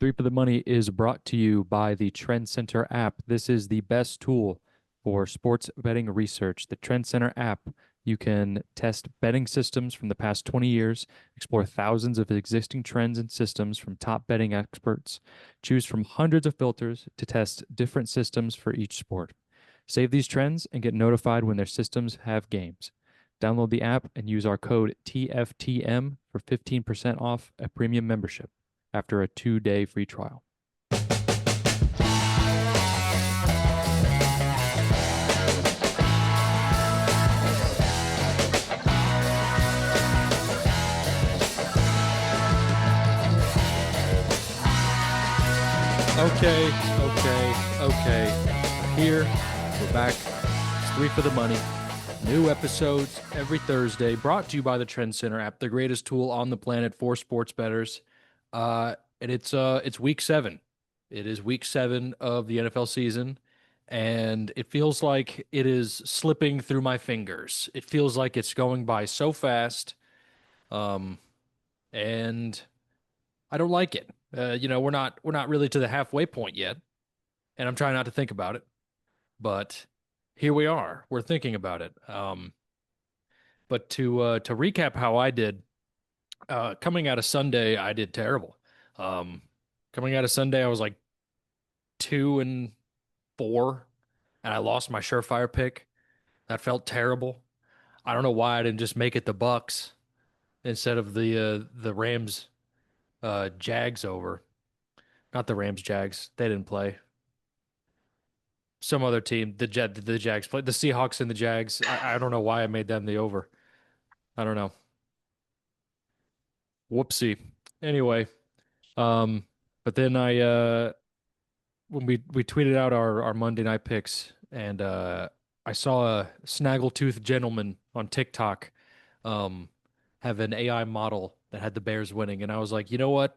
Three for the Money is brought to you by the Trend Center app. This is the best tool for sports betting research. The Trend Center app, you can test betting systems from the past 20 years, explore thousands of existing trends and systems from top betting experts, choose from hundreds of filters to test different systems for each sport. Save these trends and get notified when their systems have games. Download the app and use our code TFTM for 15% off a premium membership after a 2-day free trial. Okay. Here, we're back. It's Three for the Money. New episodes every Thursday, brought to you by the Trend Center app, the greatest tool on the planet for sports bettors. And it's week 7. It is week 7 of the NFL season, and it feels like it is slipping through my fingers. It feels like it's going by so fast, and I don't like it. We're not really to the halfway point yet, and I'm trying not to think about it, but here we are. We're thinking about it. But to recap how I did, coming out of Sunday, I did terrible. Coming out of Sunday, I was like 2-4, and I lost my surefire pick. That felt terrible. I don't know why I didn't just make it the Bucks instead of the Rams Jags over. Not the Rams Jags. They didn't play. Some other team, the Jags played. The Seahawks and the Jags. I don't know why I made them the over. I don't know. Whoopsie. Anyway, but then when we tweeted out our Monday night picks, and I saw a snaggletooth gentleman on TikTok have an AI model that had the Bears winning, and I was like, you know what?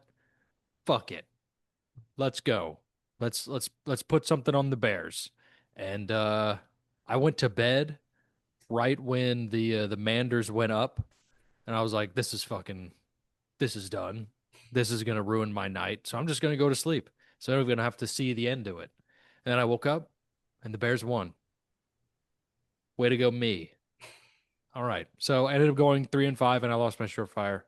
Fuck it. Let's go. Let's put something on the Bears. And I went to bed right when the Manders went up, and I was like, this is done. This is gonna ruin my night. So I'm just gonna go to sleep. So I'm gonna have to see the end to it. And then I woke up, and the Bears won. Way to go, me. All right. So I ended up going 3-5, and I lost my surefire.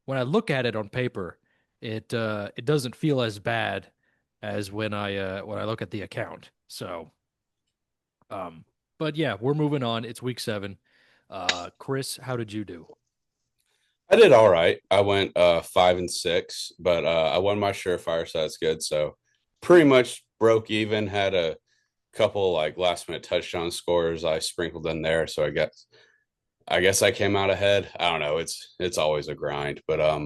When I look at it on paper, it doesn't feel as bad as when I look at the account. So, but yeah, we're moving on. It's week 7. Chris, how did you do? I did all right. I went 5-6, but I won my surefire, so that's good. So pretty much broke even. Had a couple like last minute touchdown scores I sprinkled in there. So I guess I came out ahead. I don't know. It's always a grind, but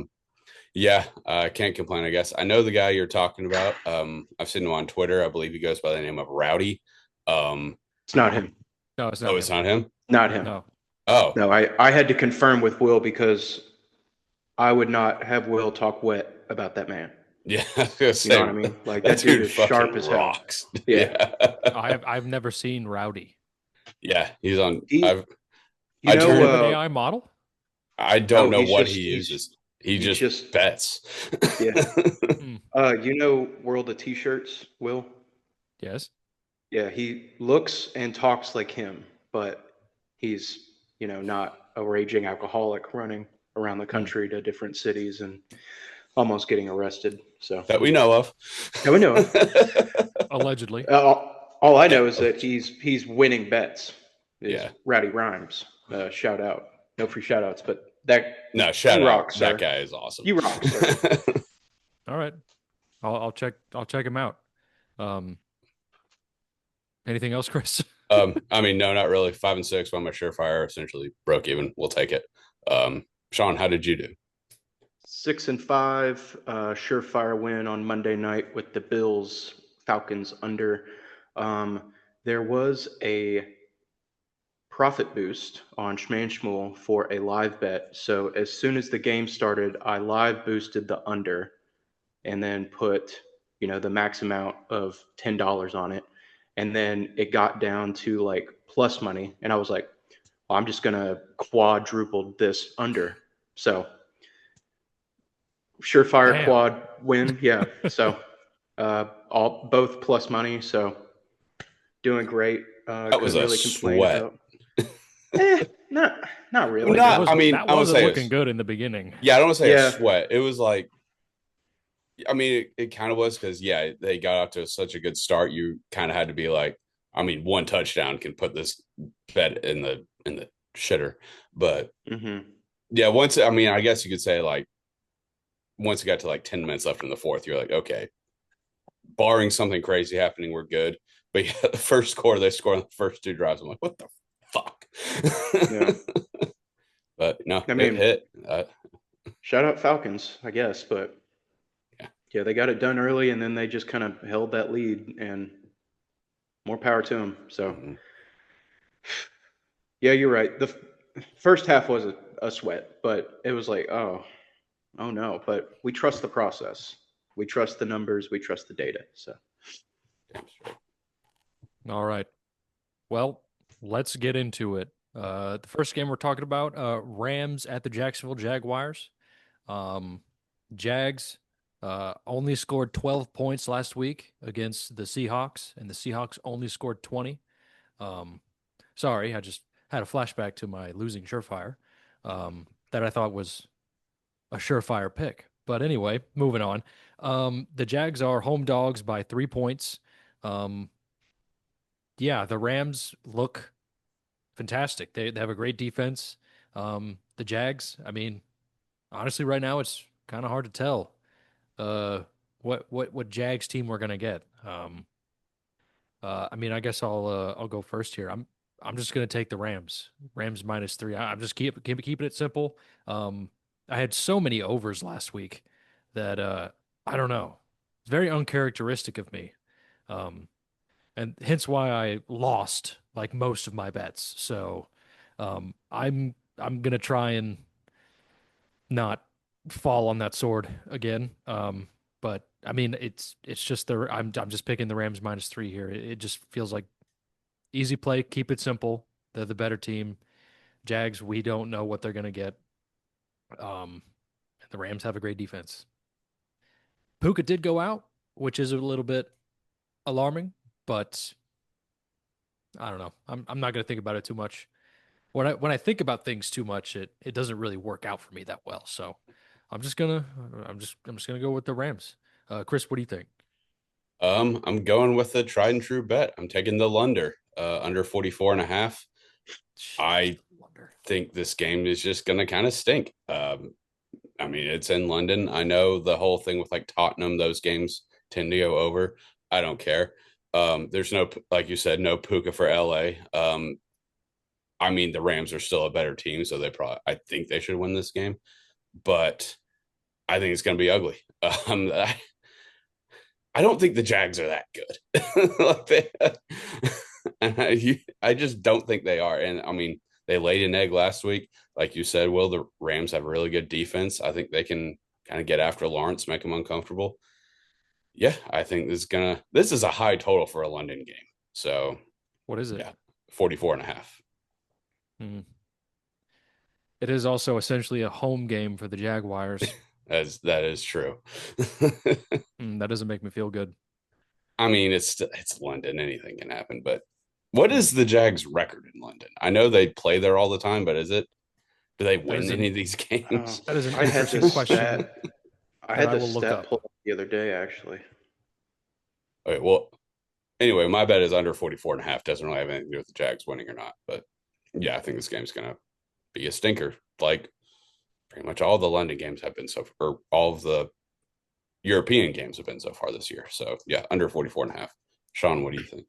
yeah, I can't complain, I guess. I know the guy you're talking about. I've seen him on Twitter. I believe he goes by the name of Rowdy. Um, It's not him. No, it's not oh, him. it's not him? Not him. No. Oh, No, I had to confirm with Will because I would not have Will talk wet about that man. yeah. I was gonna You know say, what I mean? Like that that dude dude is sharp fucking as hell. rocks. Yeah. Yeah. I've never seen Rowdy. Yeah, he's on. He, you I Does he know, have an turned. AI model? I don't no, know what he uses. He he's just just bets. yeah. Hmm. You know, World of T-shirts, Will? Yes. Yeah, he looks and talks like him, but he's, not a raging alcoholic running around the Hmm. country to different cities and almost getting arrested. So, That we know of. yeah, we know him. Allegedly. All I Yeah. know is that he's winning bets. Is Yeah. Rowdy Rhymes? Shout out. No free shout outs, but that No, you shout rock, out. That sir. guy is awesome. You rock, sir. All right. I'll check him out. Um, Anything else, Chris? I mean, no, not really. 5-6 on my surefire, essentially broke even. We'll take it. Sean, how did you do? 6-5, surefire win on Monday night with the Bills Falcons under. There was a profit boost on Schmanschmool for a live bet. So as soon as the game started, I live boosted the under and then put, the max amount of $10 on it. And then it got down to like plus money. And I was like, well, I'm just going to quadruple this under. So surefire Damn. quad win. Yeah. So both plus money. So doing great. That was Couldn't a really complain sweat. about. Eh, not really. That Not, was I mean, that I would wasn't say looking it's, good in the beginning. yeah, I don't want to say a Yeah. sweat. It was like, I mean, it kind of was because, yeah, they got off to such a good start. You kind of had to be like, I mean, one touchdown can put this bet in the shitter. But Hmm. yeah, once, I mean, I guess you could say like, once it got to like 10 minutes left in the fourth, you're like, okay, barring something crazy happening, we're good. But yeah, the first score, they score on the first two drives. I'm like, what the fuck? Yeah. But no, I it mean, hit. shout out Falcons, I guess, but Yeah. yeah, they got it done early, and then they just kind of held that lead, and more power to them. So Mhm. yeah, you're right. The first half was a sweat, but it was like, oh no. But we trust the process. We trust the numbers. We trust the data. So All right. Well, let's get into it. The first game we're talking about, Rams at the Jacksonville Jaguars. Um, Jags only scored 12 points last week against the Seahawks, and the Seahawks only scored 20. Um, sorry, I just had a flashback to my losing surefire that I thought was a surefire pick. But anyway, moving on. The Jags are home dogs by 3 points. Um, yeah, the Rams look fantastic. They have a great defense. The Jags, I mean, honestly, right now it's kind of hard to tell what Jags team we're gonna get. I mean, I guess I'll go first here. I'm just gonna take the Rams. Rams -3. I'm just keeping it simple. I had so many overs last week that I don't know. It's very uncharacteristic of me. Um, and hence why I lost like most of my bets. So I'm gonna try and not fall on that sword again. But I mean, it's just I'm just picking the Rams -3 here. It just feels like easy play, keep it simple. They're the better team. Jags, we don't know what they're gonna get. And the Rams have a great defense. Puka did go out, which is a little bit alarming, but I don't know. I'm not gonna think about it too much. When I think about things too much, it doesn't really work out for me that well. So I'm just gonna I'm just gonna go with the Rams. Chris, what do you think? I'm going with the tried and true bet. I'm taking the under 44 and a half. Jeez, I wonder. think this game is just going to kind of stink. I mean, it's in London. I know the whole thing with like Tottenham, those games tend to go over. I don't care. There's no, like you said, no Puka for LA. I mean, the Rams are still a better team, so I think they should win this game, but I think it's going to be ugly. I don't think the Jags are that good. Like and I just don't think they are. And I mean, they laid an egg last week. Like you said, Will, the Rams have a really good defense. I think they can kind of get after Lawrence, make him uncomfortable. Yeah, I think this is a high total for a London game. So What is it? yeah, 44 and a half. Hmm. It is also essentially a home game for the Jaguars. That is true. That doesn't make me feel good. I mean, it's London. Anything can happen. But what Hmm. is the Jags' record in London? I know they play there all the time, but do they That win is an any of these oh, games? that is an I had interesting this question stat. I that had I this will look stat up. pulled up the other day, actually. Okay, well, anyway, my bet is under 44 and a half. Doesn't really have anything to do with the Jags winning or not. But yeah, I think this game's going to be a stinker. Like pretty much all the London games have been or all of the European games have been so far this year. So yeah, under 44 and a half. Sean, what do you think?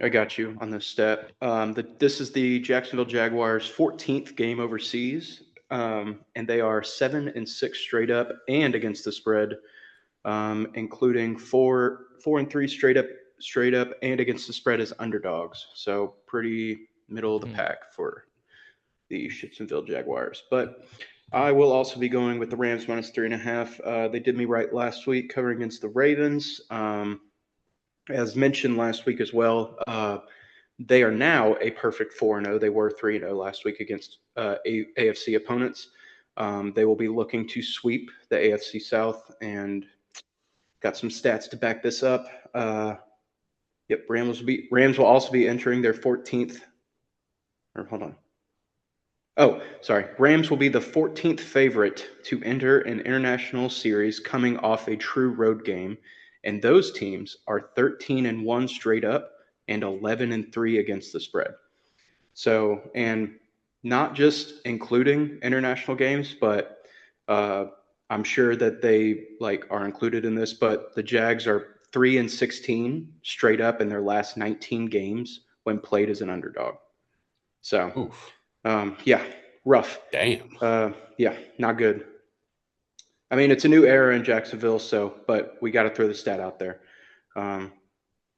I got you on this stat. This is the Jacksonville Jaguars' 14th game overseas, and they are 7-6 straight up and against the spread, including four and three straight up and against the spread as underdogs. So pretty middle of the Hmm. pack for the Jacksonville Jaguars. But I will also be going with the Rams -3.5. They did me right last week covering against the Ravens. As mentioned last week as well, they are now a perfect 4-0. They were 3-0 last week against AFC opponents. They will be looking to sweep the AFC South, and got some stats to back this up. Yep, Rams will also be entering their 14th. Or hold on. Oh, sorry. Rams will be the 14th favorite to enter an international series coming off a true road game, and those teams are 13-1 straight up and 11-3 against the spread. So, and not just including international games, but I'm sure that they like are included in this. But the Jags are 3-16 straight up in their last 19 games when played as an underdog. So, Oof. yeah, rough. Damn. Yeah, not good. I mean, it's a new era in Jacksonville, so but we got to throw the stat out there. Um,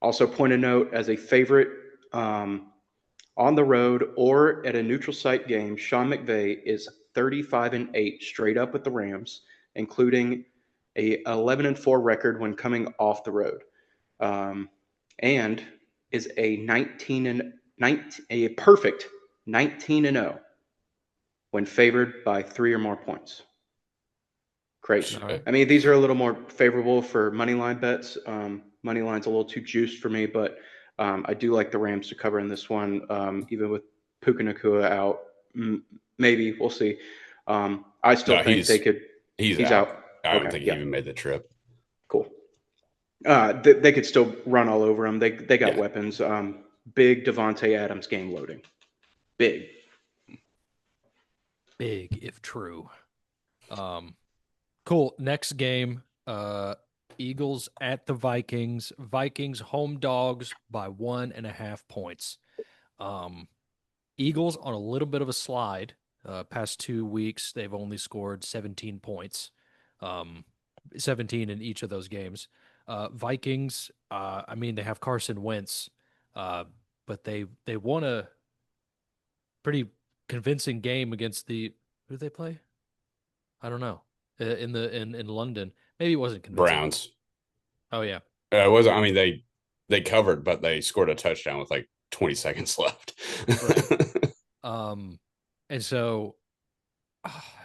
Also, point a note as a favorite on the road or at a neutral site game, Sean McVay is 35-8 straight up with the Rams, including a 11-4 record when coming off the road, and is a 19 a perfect 19-0 when favored by 3 or more points. Crazy. All right. I mean, these are a little more favorable for money line bets. Money line's a little too juiced for me, but I do like the Rams to cover in this one, even with Puka Nacua out. Maybe we'll see. I still No, think they could. he's He's out. out. I don't Okay, think he yeah, even made the trip. cool. They could still run all over them. They got Yeah. weapons. Big Devontae Adams game loading. Big. Big if true. Cool. Next game, Eagles at the Vikings. Vikings home dogs by 1.5 points. Eagles on a little bit of a slide. Past 2 weeks, they've only scored 17 points, 17 in each of those games. Vikings, I mean, they have Carson Wentz, but they won a pretty convincing game against who did they play? I don't know. In London, maybe it wasn't convincing. Browns. Oh yeah, It wasn't. I mean, they covered, but they scored a touchdown with like 20 seconds left. right. Um, and so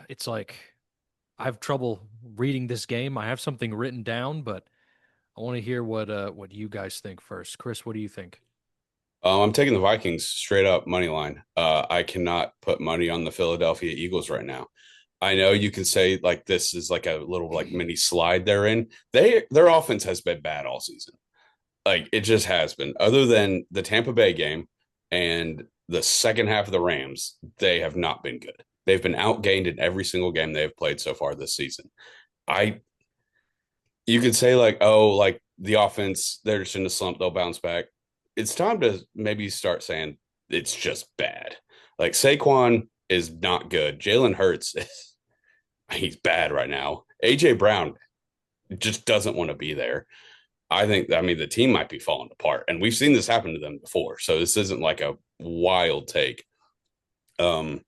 it's like I have trouble reading this game. I have something written down, but I want to hear what you guys think first. Chris, what do you think? I'm taking the Vikings straight up money line. I cannot put money on the Philadelphia Eagles right now. I know you can say like this is like a little like mini slide they're in. Their offense has been bad all season. Like it just has been. Other than the Tampa Bay game and the second half of the Rams, they have not been good. They've been outgained in every single game they have played so far this season. I You could say like, oh, like the offense, they're just in a slump, they'll bounce back. It's time to maybe start saying it's just bad. Like Saquon is not good. Jalen Hurts, he's bad right now. AJ Brown just doesn't want to be there. I mean, the team might be falling apart, and we've seen this happen to them before. So this isn't like a wild take. Um,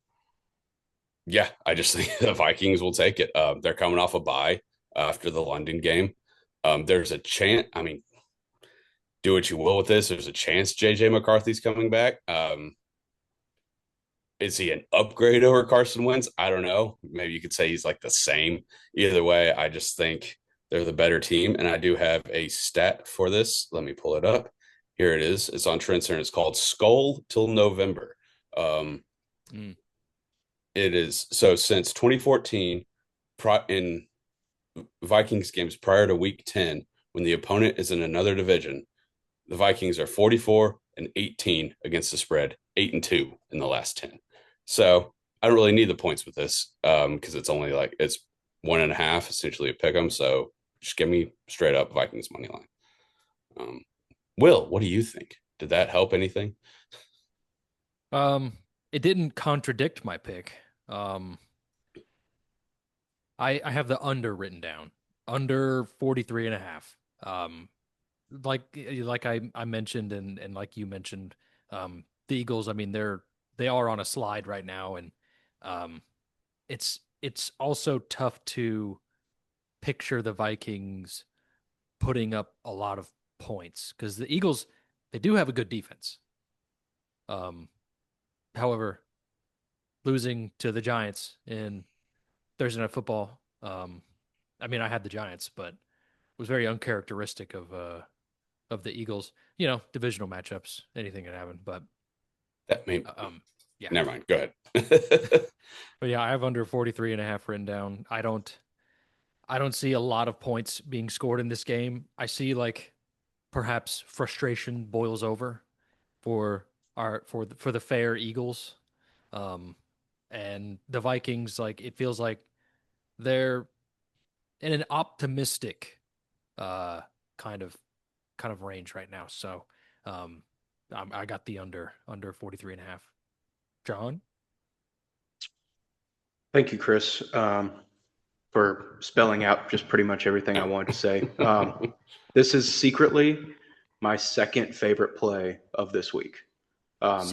yeah, I just think the Vikings will take it. They're coming off a bye after the London game. There's a chance. I mean, do what you will with this. There's a chance JJ McCarthy's coming back. Is he an upgrade over Carson Wentz? I don't know. Maybe you could say he's like the same. Either way, I just think they're the better team. And I do have a stat for this. Let me pull it up. Here it is. It's on Trend Center. It's called Skull till November. Um, Mm. It is so since 2014, in Vikings games prior to week 10, when the opponent is in another division, the Vikings are 44-18 against the spread, 8-2 in the last 10. So I don't really need the points with this because it's only like it's 1.5, essentially a pick 'em. So just give me straight up Vikings money line. Will, what do you think? Did that help anything? Um, it didn't contradict my pick. I have the under written down, under 43 and a half. Like I mentioned and like you mentioned, the Eagles, I mean, they are on a slide right now, and um, it's also tough to picture the Vikings putting up a lot of points because the Eagles, they do have a good defense. Um, However, losing to the Giants in Thursday Night Football. I mean, I had the Giants, but it was very uncharacteristic of the Eagles. You know, divisional matchups, anything can happen. But That may yeah. Never mind. Go ahead. But yeah, I have under 43.5 written down. I don't see a lot of points being scored in this game. I see like perhaps frustration boils over for the fair Eagles. And the Vikings, like it feels like they're in an optimistic uh kind of range right now. So I got the under 43.5. John? Thank you, Chris, for spelling out just pretty much everything I wanted to say. This is secretly my second favorite play of this week.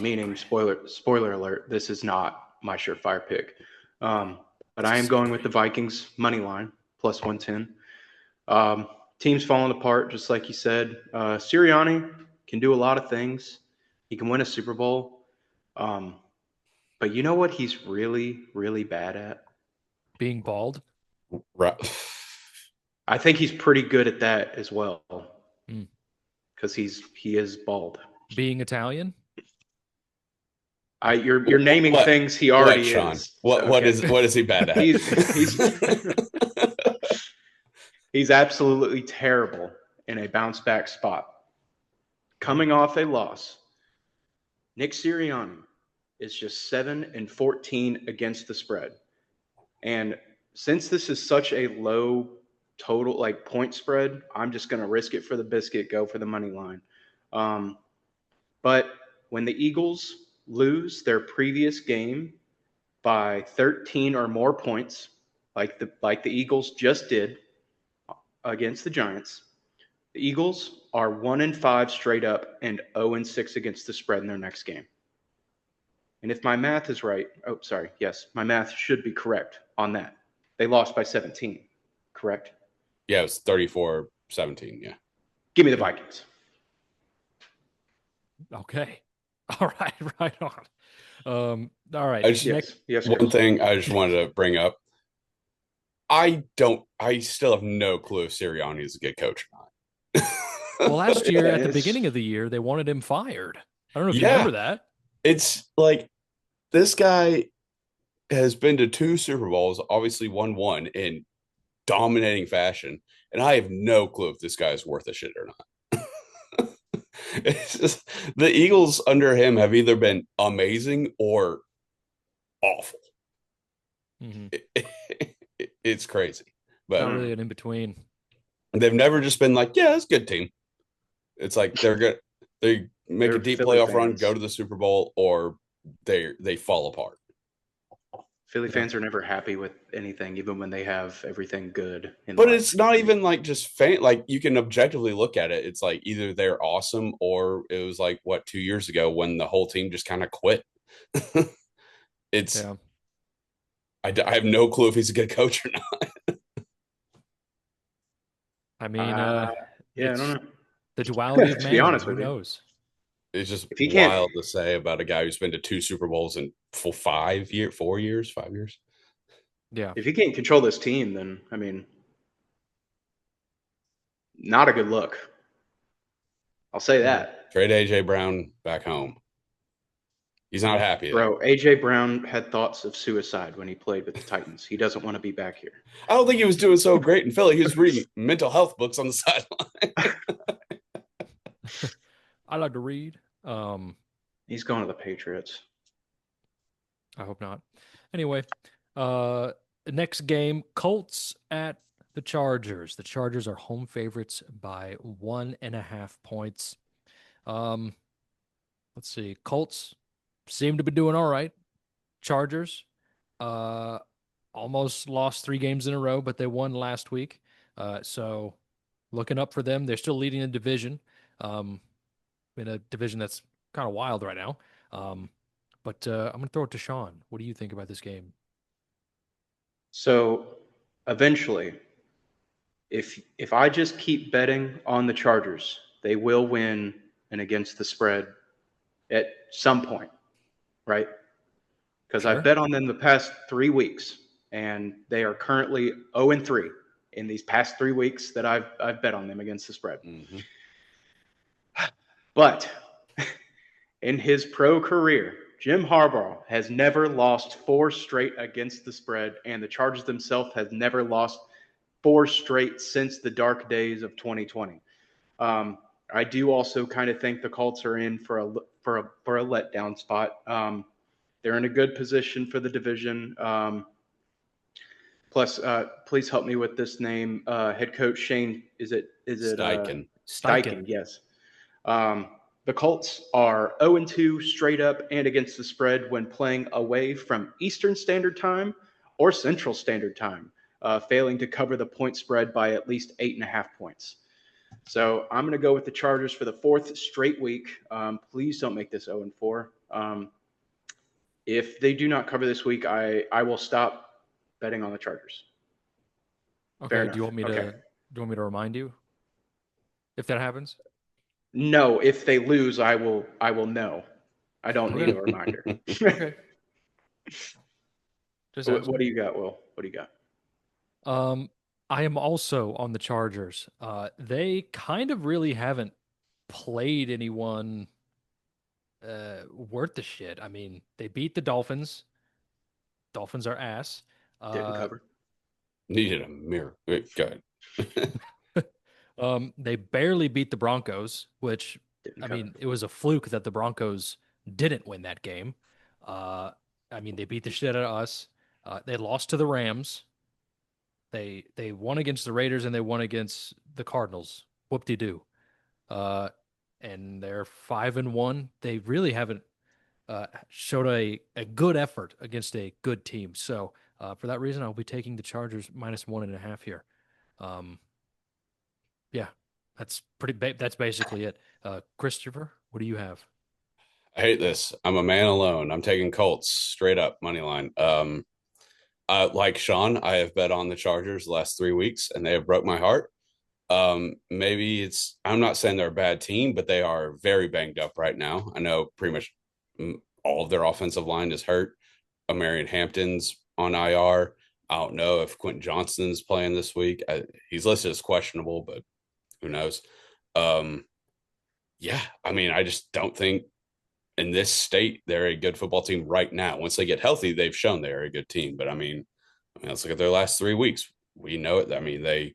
Meaning, spoiler alert, this is not my surefire pick. But I am going with the Vikings money line plus 110. Team's falling apart, just like you said. Sirianni can do a lot of things. He can win a Super Bowl. But you know what he's really, really bad at? Being bald? Right. I think he's pretty good at that as well. Mm. Because he is bald. Being Italian? You're naming things he already Sean? is. What is he bad at? He's absolutely terrible in a bounce back spot. Coming off a loss, Nick Sirianni is just 7-14 against the spread. And since this is such a low total, like point spread, I'm just going to risk it for the biscuit, go for the money line. But when the Eagles lose their previous game by 13 or more points, like the Eagles just did against the Giants, the Eagles are 1-5 straight up and 0-6 against the spread in their next game. And if my math is right, yes, my math should be correct on that. They lost by 17, correct? Yeah, it was 34-17, yeah. Give me the Vikings. Okay. All right, right on. All right. Yes, one thing I just wanted to bring up. I still have no clue if Sirianni is a good coach or not. Well, last year at the beginning of the year, they wanted him fired. I don't know if you remember that. It's like this guy has been to 2 Super Bowls, obviously won one in dominating fashion, and I have no clue if this guy is worth a shit or not. It's just, the Eagles under him have either been amazing or awful. Mm-hmm. It's crazy, but not really an in between. They've never just been like, yeah, it's a good team. It's like they're good. They make a deep Philly playoff fans. run, go to the Super Bowl, or they fall apart. Philly fans are never happy with anything, even when they have everything good. But it's not even like just fan. Like you can objectively look at it. It's like either they're awesome or it was like 2 years ago when the whole team just kind of quit. I have no clue if he's a good coach or not. I mean, I don't know. The duality of man. To be honest Who with you. knows? It's just wild to say about a guy who's been to 2 Super Bowls in 4 years. Yeah. If he can't control this team, then I mean, not a good look. I'll say that. Trade AJ Brown back home. He's not happy. Bro, AJ Brown had thoughts of suicide when he played with the Titans. He doesn't want to be back here. I don't think he was doing so great in Philly. He was reading mental health books on the sideline. I like to read. He's going to the Patriots. I hope not. Anyway, next game, Colts at the Chargers. The Chargers are home favorites by 1.5 points. Let's see. Colts seem to be doing all right. Chargers almost lost 3 games in a row, but they won last week. So looking up for them. They're still leading the division. In a division that's kind of wild right now. But I'm going to throw it to Sean. What do you think about this game? So eventually, if I just keep betting on the Chargers, they will win and against the spread at some point, right? Because I've bet on them the past 3 weeks. and they are currently 0-3 in these past 3 weeks that I've bet on them against the spread. Mm-hmm. But in his pro career, Jim Harbaugh has never lost 4 straight against the spread, and the Chargers themselves has never lost 4 straight since the dark days of 2020. I do also kind of think the Colts are in for a letdown spot. They're in a good position for the division. Plus, please help me with this name. Head coach Shane, is it Steichen. Steichen? Yes. The Colts are 0-2 straight up and against the spread when playing away from Eastern Standard Time or Central Standard Time, failing to cover the point spread by at least 8.5 points. So I'm going to go with the Chargers for the 4th straight week. Please don't make this 0-4. If they do not cover this week, I will stop betting on the Chargers. Okay. Do you want me to remind you if that happens? No, if they lose, I will know. I don't need a reminder. Okay. What do you got, Will? What do you got? I am also on the Chargers. They kind of really haven't played anyone worth the shit. I mean, they beat the Dolphins. Dolphins are ass. Didn't cover. Needed a mirror. Go ahead. They barely beat the Broncos, which mean, it was a fluke that the Broncos didn't win that game. I mean, they beat the shit out of us. They lost to the Rams. They won against the Raiders and they won against the Cardinals. Whoop-de-doo. And they're 5-1. They really haven't showed a good effort against a good team. So for that reason, I'll be taking the Chargers -1.5 here. Yeah, that's that's basically it. Christopher, what do you have? I hate this. I'm a man alone. I'm taking Colts straight up money line. Like Sean, I have bet on the Chargers the last 3 weeks, and they have broke my heart. Maybe I'm not saying they're a bad team, but they are very banged up right now. I know pretty much all of their offensive line is hurt. Marion Hampton's on IR. I don't know if Quentin Johnston's playing this week. He's listed as questionable, but who knows? Yeah, I mean, I just don't think in this state they're a good football team right now. Once they get healthy, they've shown they're a good team. But I mean, let's look at their last 3 weeks. We know it. I mean, they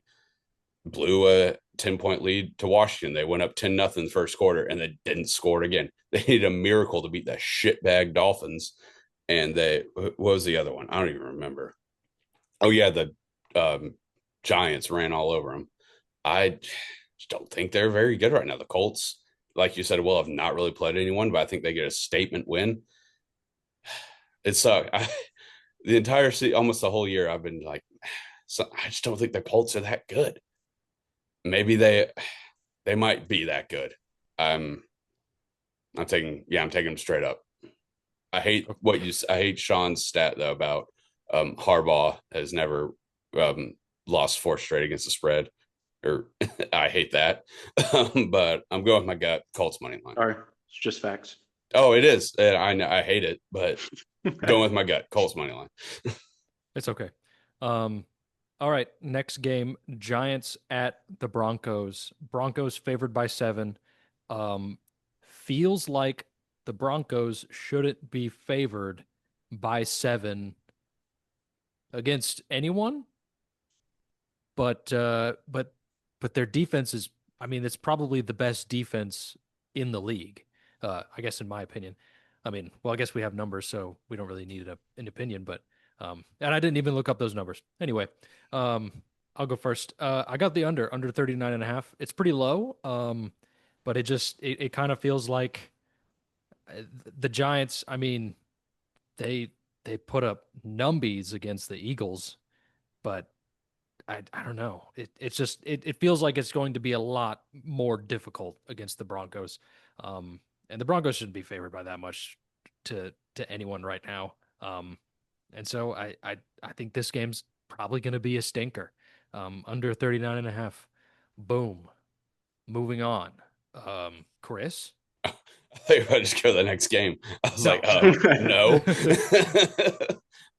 blew a 10-point lead to Washington. They went up 10-0 in the first quarter and they didn't score it again. They needed a miracle to beat the shitbag Dolphins. And what was the other one? I don't even remember. Oh, yeah, the Giants ran all over them. I just don't think they're very good right now. The Colts, like you said, will have not really played anyone, but I think they get a statement win. It sucked. The entire almost the whole year, I've been like, I just don't think the Colts are that good. Maybe they might be that good. I'm taking them straight up. I hate Sean's stat though about Harbaugh has never lost 4 straight against the spread. Or I hate that. But I'm going with my gut, Colts money line. All right, it's just facts. Oh, it is. I know I hate it, but going with my gut, Colts money line. It's okay. All right, next game, Giants at the Broncos. Broncos favored by 7. Feels like the Broncos shouldn't be favored by 7 against anyone, but their defense is, I mean, it's probably the best defense in the league. I guess in my opinion. I mean, well, I guess we have numbers, so we don't really need an opinion, but and I didn't even look up those numbers. Anyway, I'll go first. I got the under 39.5. It's pretty low. But it kind of feels like the Giants, I mean, they put up numbies against the Eagles, but I don't know. It feels like it's going to be a lot more difficult against the Broncos. And the Broncos shouldn't be favored by that much to anyone right now. And so I think this game's probably going to be a stinker. Under 39.5. Boom. Moving on. Chris? I think if I just go to the next game. I was No.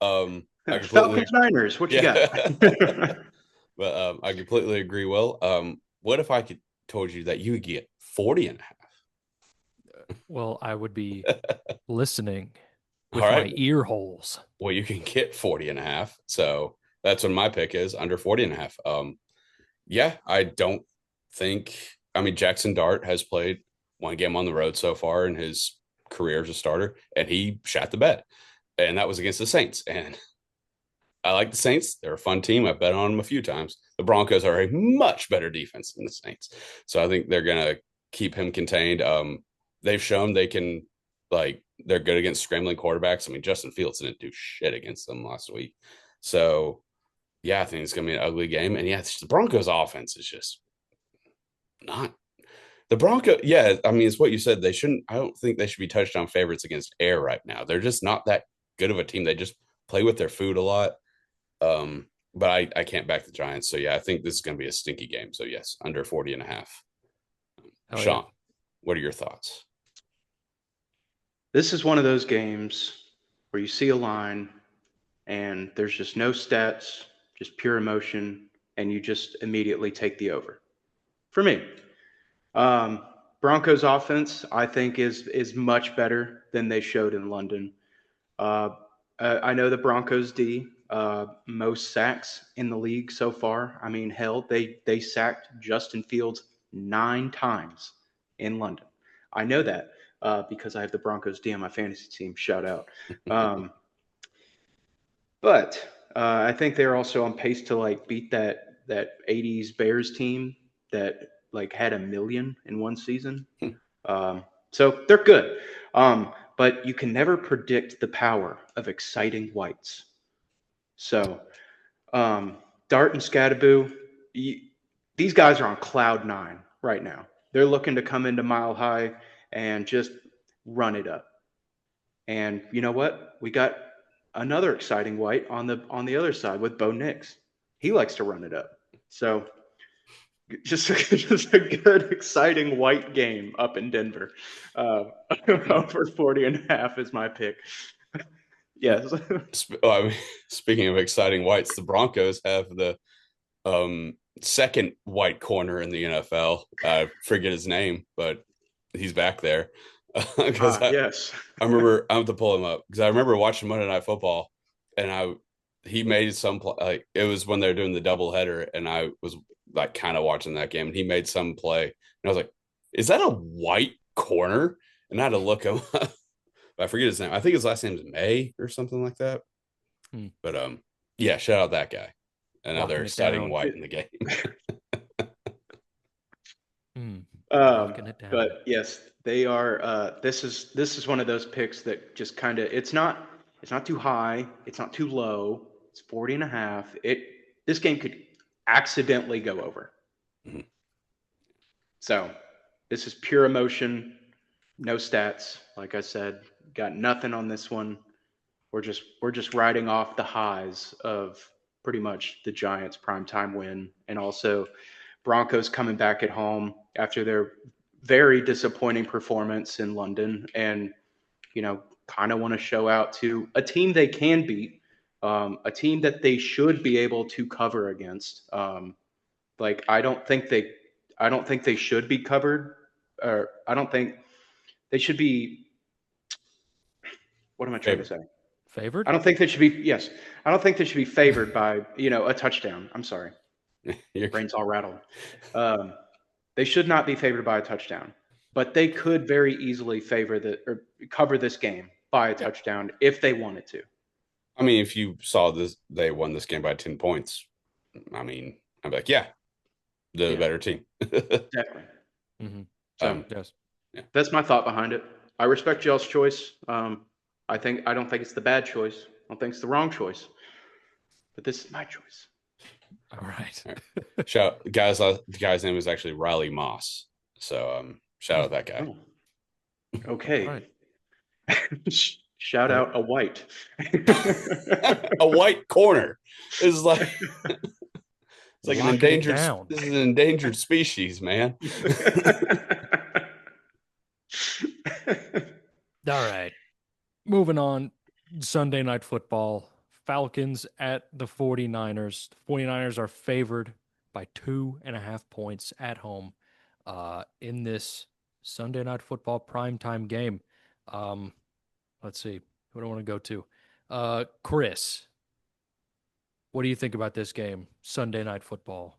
like, no. I completely, Falcons Niners, what you got? yeah. But I completely agree, Will. What if I told you that you would get 40 and a half? Well, I would be listening All with my right. ear holes. Well, you can get 40 and a half. So that's what my pick is, under 40 and a half. Yeah, I don't think, I mean, Jackson Dart has played one game on the road so far in his career as a starter, and he shot the bed. And that was against the Saints. And I like the Saints. They're a fun team. I've bet on them a few times. The Broncos are a much better defense than the Saints. So I think they're going to keep him contained. They've shown they can, like, they're good against scrambling quarterbacks. I mean, Justin Fields didn't do shit against them last week. So, yeah, I think it's going to be an ugly game. And yeah, the Broncos offense is just not the Broncos. Yeah, I mean, it's what you said. I don't think they should be touchdown favorites against air right now. They're just not that good of a team. They just play with their food a lot. But I can't back the Giants. So yeah, I think this is going to be a stinky game. So yes, under 40 and a half. Hell Sean, yeah. what are your thoughts? This is one of those games where you see a line and there's just no stats, just pure emotion, and you just immediately take the over. For me, Broncos offense, I think, is much better than they showed in London. Uh, I know the Broncos D, most sacks in the league so far. I mean, hell, they sacked Justin Fields 9 times in London. I know that because I have the Broncos D on my fantasy team. Shout out. Um, but I think they're also on pace to like beat that 80s Bears team that like had 1 million in one season. So they're good. But you can never predict the power of exciting whites. So Dart and Scadaboo, these guys are on cloud 9 right now. They're looking to come into Mile High and just run it up. And you know what? We got another exciting white on the other side with Bo Nix. He likes to run it up. So just a good, exciting white game up in Denver. Over 40 and a half is my pick. Yes. I mean, speaking of exciting whites, the Broncos have the second white corner in the NFL. I forget his name, but he's back there. Because yes. I remember I have to pull him up because I remember watching Monday Night Football, and he made some like it was when they were doing the double header, and I was like kind of watching that game, and he made some play, and I was like, "Is that a white corner?" And I had to look him up. I forget his name. I think his last name is May or something like that. But yeah, shout out that guy. Another exciting white in the game. Locking it down. But yes, they are. This is one of those picks that just kind of it's not too high, it's not too low. It's 40 and a half. This game could accidentally go over. Mm-hmm. So this is pure emotion, no stats. Like I said, got nothing on this one. We're just riding off the highs of pretty much the Giants' primetime win, and also Broncos coming back at home after their very disappointing performance in London, and kind of want to show out to a team they can beat, a team that they should be able to cover against. Like I don't think they should be covered, or I don't think they should be. What am I trying to say? Favored? I don't think they should be. Yes, I don't think they should be favored by a touchdown. I'm sorry, Your brain's all rattled. They should not be favored by a touchdown, but they could very easily or cover this game by a touchdown if they wanted to. I mean, if you saw this, they won this game by 10 points. I mean, I'm like, yeah, the better team. Definitely. Mm-hmm. So yes, that's my thought behind it. I respect y'all's choice. I don't think it's the bad choice. I don't think it's the wrong choice. But this is my choice. All right. Shout guys, the guy's name is actually Riley Moss. So shout out that guy. Oh. Okay. All right. Shout out a white. A white corner is like it's like an endangered. This is an endangered species, man. All right. Moving on. Sunday Night Football. Falcons at the 49ers. The 49ers are favored by 2.5 points at home in this Sunday Night Football primetime game. Let's see. Who do I want to go to? Chris, what do you think about this game? Sunday Night Football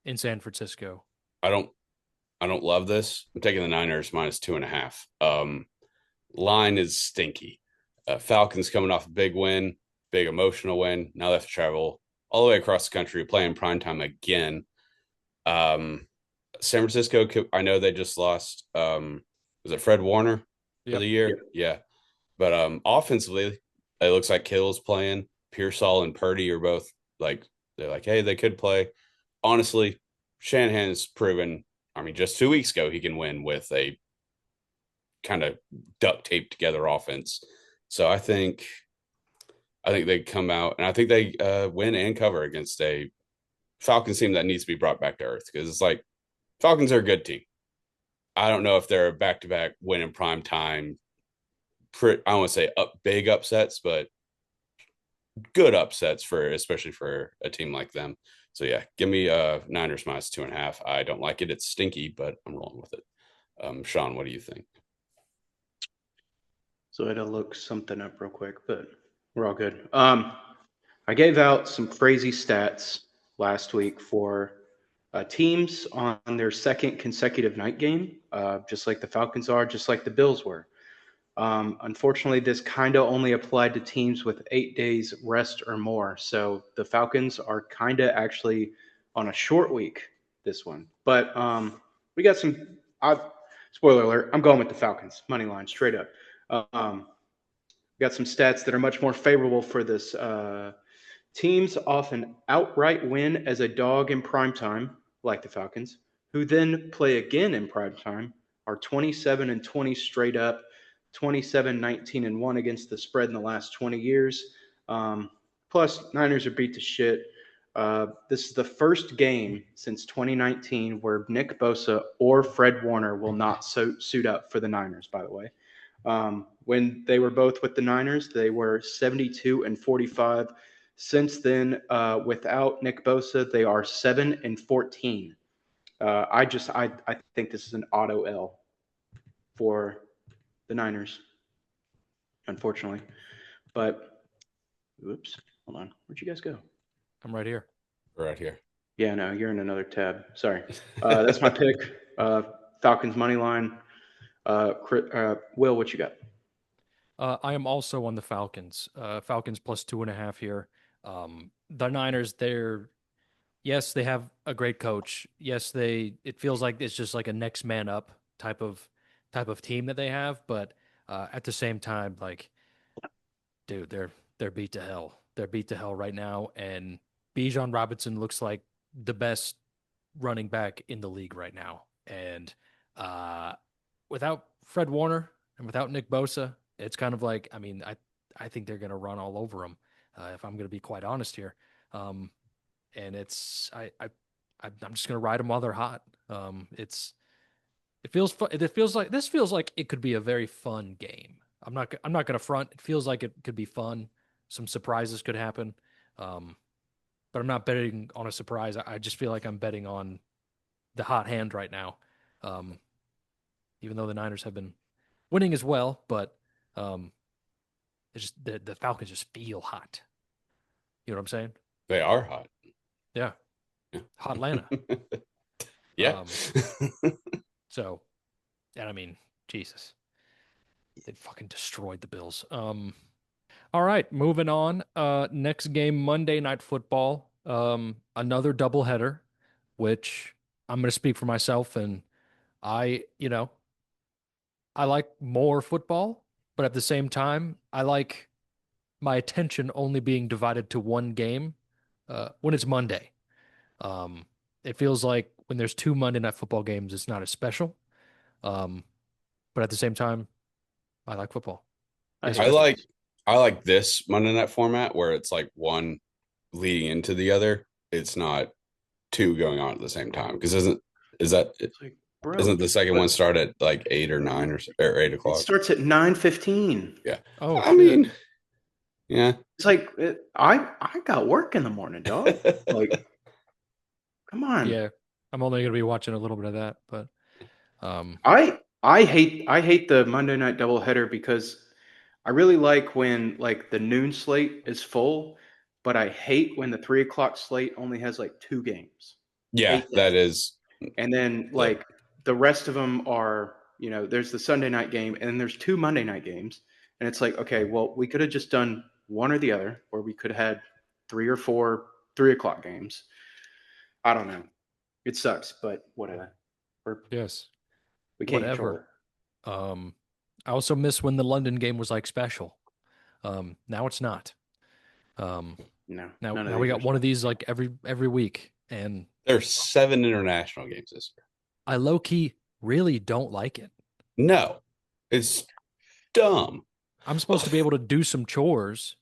in San Francisco. I don't love this. I'm taking the Niners -2.5. Line is stinky. Falcons coming off a big win, big emotional win. Now they have to travel all the way across the country, playing primetime again. San Francisco, I know they just lost. Was it Fred Warner for the year? Yep. Yeah. But offensively, it looks like Kittle's playing. Pearsall and Purdy are both they're like, hey, they could play. Honestly, Shanahan's proven. I mean, just 2 weeks ago, he can win with a kind of duct taped together offense. So I think they come out and I think they win and cover against a Falcons team that needs to be brought back to earth, because it's like Falcons are a good team. I don't know if they're a back-to-back win in prime time. I don't want to say big upsets, but good upsets especially for a team like them. So yeah, give me Niners -2.5. I don't like it. It's stinky, but I'm rolling with it. Sean, what do you think? So I had to look something up real quick, but we're all good. I gave out some crazy stats last week for teams on their second consecutive night game, just like the Falcons are, just like the Bills were. Unfortunately, this kind of only applied to teams with 8 days rest or more. So the Falcons are kind of actually on a short week this one. But we got some. Spoiler alert: I'm going with the Falcons money line straight up. We got some stats that are much more favorable for this. Teams often outright win as a dog in primetime, like the Falcons, who then play again in primetime, are 27-20 straight up. 27-19-1 against the spread in the last 20 years. Plus, Niners are beat to shit. This is the first game since 2019 where Nick Bosa or Fred Warner will not suit up for the Niners, by the way. When they were both with the Niners, they were 72-45. Since then, without Nick Bosa, they are 7-14. I think this is an auto L for the Niners, unfortunately. But, oops, hold on. Where'd you guys go? I'm right here. Right here. Yeah, no, you're in another tab. Sorry. That's my pick. Falcons money line. Will, what you got? I am also on the Falcons. Falcons +2.5 here. The Niners, yes, they have a great coach. Yes, it feels like it's just like a next man up type of team that they have, but at the same time, like, dude, they're beat to hell. They're beat to hell right now, and Bijan Robinson looks like the best running back in the league right now. And without Fred Warner and without Nick Bosa, it's kind of like, I mean, I think they're going to run all over them, if I'm going to be quite honest here. And it's I'm just going to ride them while they're hot. It feels like it could be a very fun game. I'm not going to front. It feels like it could be fun. Some surprises could happen. But I'm not betting on a surprise. I just feel like I'm betting on the hot hand right now. Even though the Niners have been winning as well, but it's just the Falcons just feel hot. You know what I'm saying? They are hot. Yeah. Hot Atlanta. Yeah. So, and I mean, Jesus. They fucking destroyed the Bills. All right, moving on. Next game, Monday Night Football. Another doubleheader, which I'm going to speak for myself, and I like more football, but at the same time, I like my attention only being divided to one game when it's Monday. It feels like when there's two Monday Night Football games, it's not as special. But at the same time, I like football. I like this Monday night format where it's like one leading into the other. It's not two going on at the same time, because isn't the second one start at like 8 or 9 or 8 o'clock? It starts at 9:15. Yeah. Oh, I mean, Yeah. It's like I got work in the morning, dog. Like, come on. Yeah, I'm only going to be watching a little bit of that, but I hate the Monday night doubleheader because I really like when like the noon slate is full, but I hate when the 3 o'clock slate only has like two games. Yeah, Hate that that shit. is And then the like the rest of them are, there's the Sunday night game and then there's two Monday night games. And it's like, okay, well, we could have just done one or the other, or we could have had three or four 3 o'clock games. I don't know. It sucks, but whatever. yes, We can't control whatever. it. Um, I also miss when the London game was like special. Now it's not. Um, No, now none of now we these are got one of these special. like every week, and there's 7 international games this year. I low key really don't like it. No, it's dumb. I'm supposed to be able to do some chores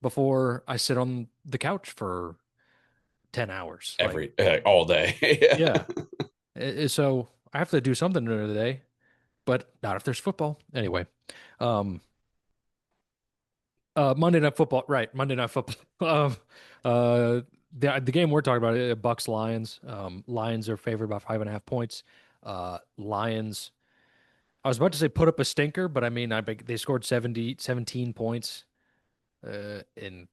before I sit on the couch for 10 hours. Like, Every all day. Yeah. yeah. So I have to do something during the day, but not if there's football. Anyway, um, Monday Night Football, right? Monday Night Football. The game we're talking about, Bucks Lions. Lions are favored by 5.5 points. Lions. I was about to say put up a stinker, but I mean, they scored 17 points. And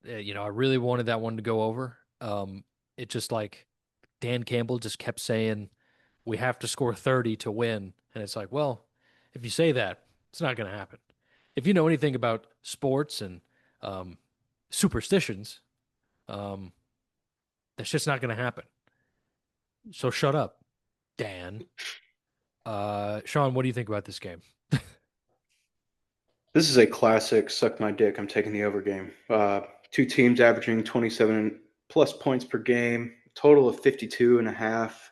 I really wanted that one to go over. It just like Dan Campbell just kept saying we have to score 30 to win, and it's like, well, if you say that, it's not going to happen. If you know anything about sports and um, superstitions, um, that's just not going to happen. So shut up, Dan. Sean, what do you think about this game? This is a classic suck my dick. I'm taking the over game. Two teams averaging 27 plus points per game, total of 52 and a half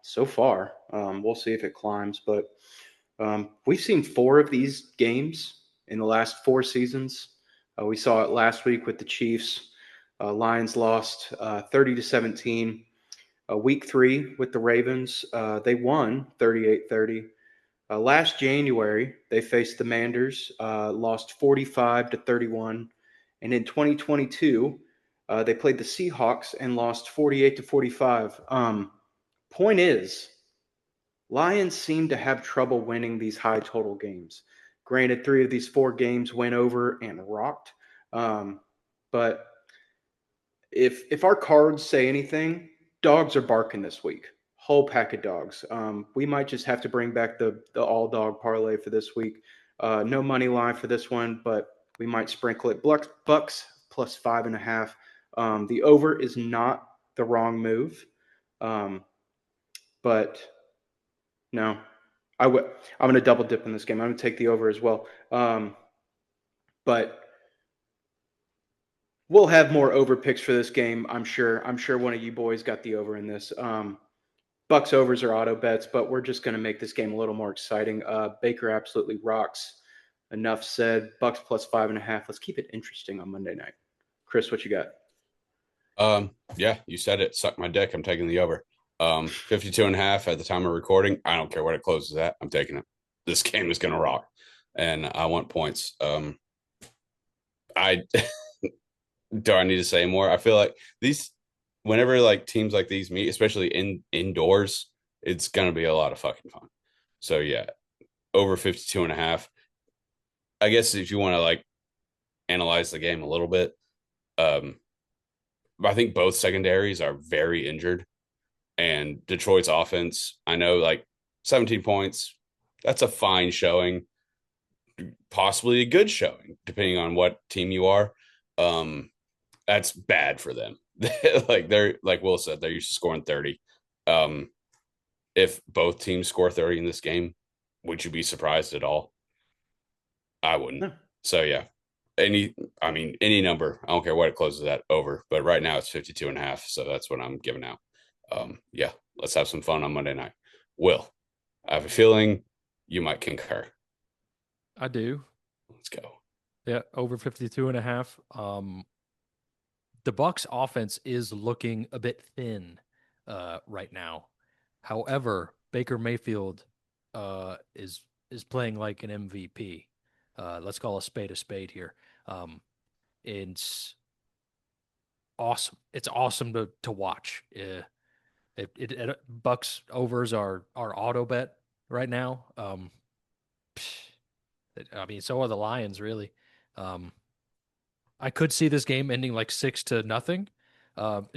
so far. We'll see if it climbs, but we've seen four of these games in the last four seasons. We saw it last week with the Chiefs. Lions lost 30 to 17. Week three with the Ravens, they won 38-30. Last January, they faced the Manders, lost 45 to 31. And in 2022, they played the Seahawks and lost 48 to 45. Point is, Lions seem to have trouble winning these high total games. Granted, three of these four games went over and rocked. But if our cards say anything, dogs are barking this week. Whole pack of dogs. We might just have to bring back the all dog parlay for this week. No money line for this one, but we might sprinkle it. Bucks plus 5.5. The over is not the wrong move, but no, I'm going to double dip in this game. I'm going to take the over as well. But we'll have more over picks for this game. I'm sure. I'm sure one of you boys got the over in this. Bucks overs are auto bets, but we're just going to make this game a little more exciting. Baker absolutely rocks. Enough said. Bucks plus 5.5. Let's keep it interesting on Monday night. Chris, what you got? Yeah, you said it. Suck my dick. I'm taking the over. 52 and a half at the time of recording. I don't care what it closes at. I'm taking it. This game is gonna rock. And I want points. I do I need to say more? I feel like these whenever like teams like these meet, especially indoors, it's gonna be a lot of fucking fun. So yeah, over 52 and a half. I guess if you want to like analyze the game a little bit, um, I think both secondaries are very injured. And Detroit's offense, I know like 17 points, that's a fine showing, possibly a good showing, depending on what team you are. Um, that's bad for them. Like they're like Will said, they're used to scoring 30. Um, if both teams score 30 in this game, would you be surprised at all? I wouldn't. No. So yeah. Any number. I don't care what it closes at over, but right now it's 52 and a half. So that's what I'm giving out. Yeah, let's have some fun on Monday night. Will, I have a feeling you might concur. I do. Let's go. Yeah, over 52 and a half. The Bucks offense is looking a bit thin right now. However, Baker Mayfield is playing like an MVP. Let's call a spade here. It's awesome. It's awesome to watch. Bucks overs are auto bet right now. I mean, so are the Lions, really. Um, I could see this game ending like 6-0,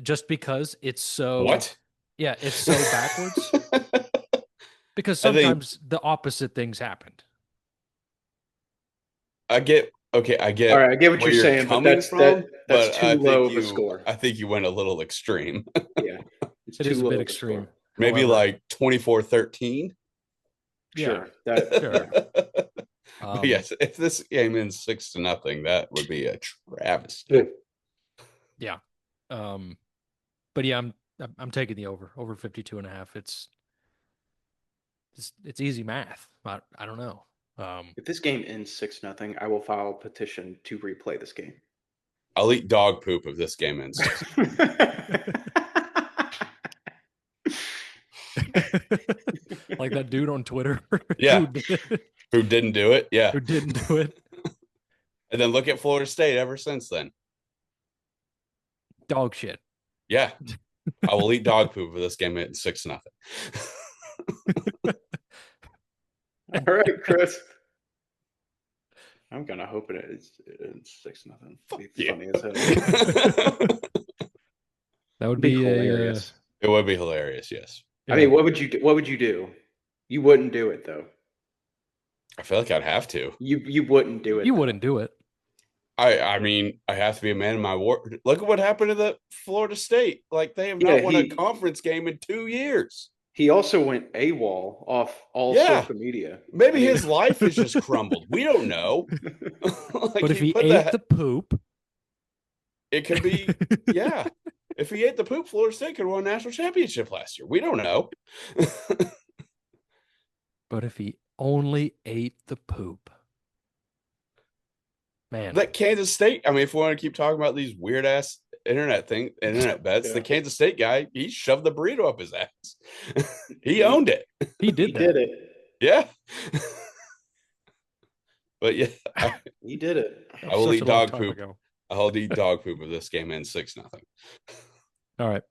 just because it's so, What? yeah, it's so backwards. Because I think sometimes the opposite things happened. I get okay, I All get right, I get what where you're you're saying, but coming from, that's but too low of a score. I think you went a little extreme. Yeah, it's It is too a bit low of a extreme. score. Maybe However, like 24-13. yeah, Sure, that sure. yeah. But Um, yes, if this game ends 6-0, that would be a travesty. yeah. Um, but yeah, I'm taking the over 52.5. It's easy math. I don't know. If this game ends 6-0, I will file a petition to replay this game. I'll eat dog poop if this game ends 6. Like that dude on Twitter Yeah, who didn't do it? Yeah. who didn't do it. And then look at Florida State ever since then. Dog shit. Yeah. I will eat dog poop if this game ends 6-0. All right, Chris. I'm gonna hope it is 6-0. Be Yeah. funny as hell. That would Be be hilarious. It would be hilarious, yes. I mean, what would you do? What would you do? You wouldn't do it though. I feel like I'd have to. You wouldn't do it. you though. wouldn't do it. I mean, I have to be a man of my word. Look at what happened to the Florida State. Like they have Yeah, not won a conference game in 2 years. he also went AWOL off all Yeah. social media. Maybe I mean- his life has just crumbled. We don't know. Like But if he put ate the poop, it could be, yeah. If he ate the poop, Florida State could have won a national championship last year. We don't know. but if he only ate the poop, man. That Kansas State, I mean, if we want to keep talking about these weird ass internet bets, Yeah. the Kansas State guy, he shoved the burrito up his ass. He owned it. He did He that. did it. Yeah. But yeah, He did it. I will Such eat a long dog time poop. ago. I'll eat dog poop if this game ends 6-0. All right.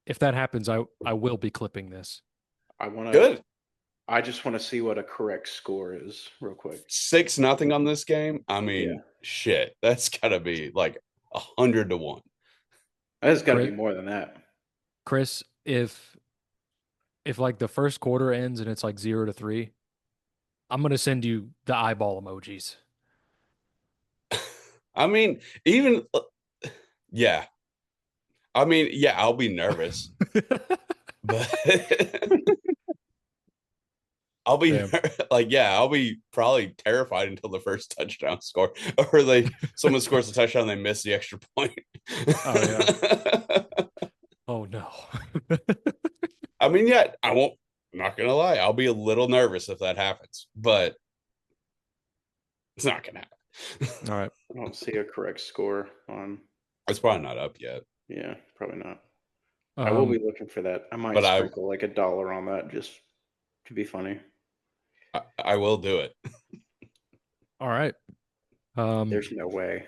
If that happens, I will be clipping this. I want to. Good. I just want to see what a correct score is, real quick. 6-0 on this game. I mean, Yeah. shit. That's gotta be like 100-1. It's got to be Chris- more than that. Chris, if like the first quarter ends and it's like 0-3, I'm gonna send you the eyeball emojis. I mean, even yeah. I mean, yeah, I'll be nervous, but I'll be Damn. like, yeah, I'll be probably terrified until the first touchdown score, or someone scores a touchdown, and they miss the extra point. Oh, yeah. Oh no. I mean, yeah, I won't. I'm not gonna lie. I'll be a little nervous if that happens, but it's not gonna happen. All right. I don't see a correct score on. It's probably not up yet. Yeah, probably not. I will be looking for that. I might sprinkle like $1 on that just to be funny. I will do it. All right. There's no way.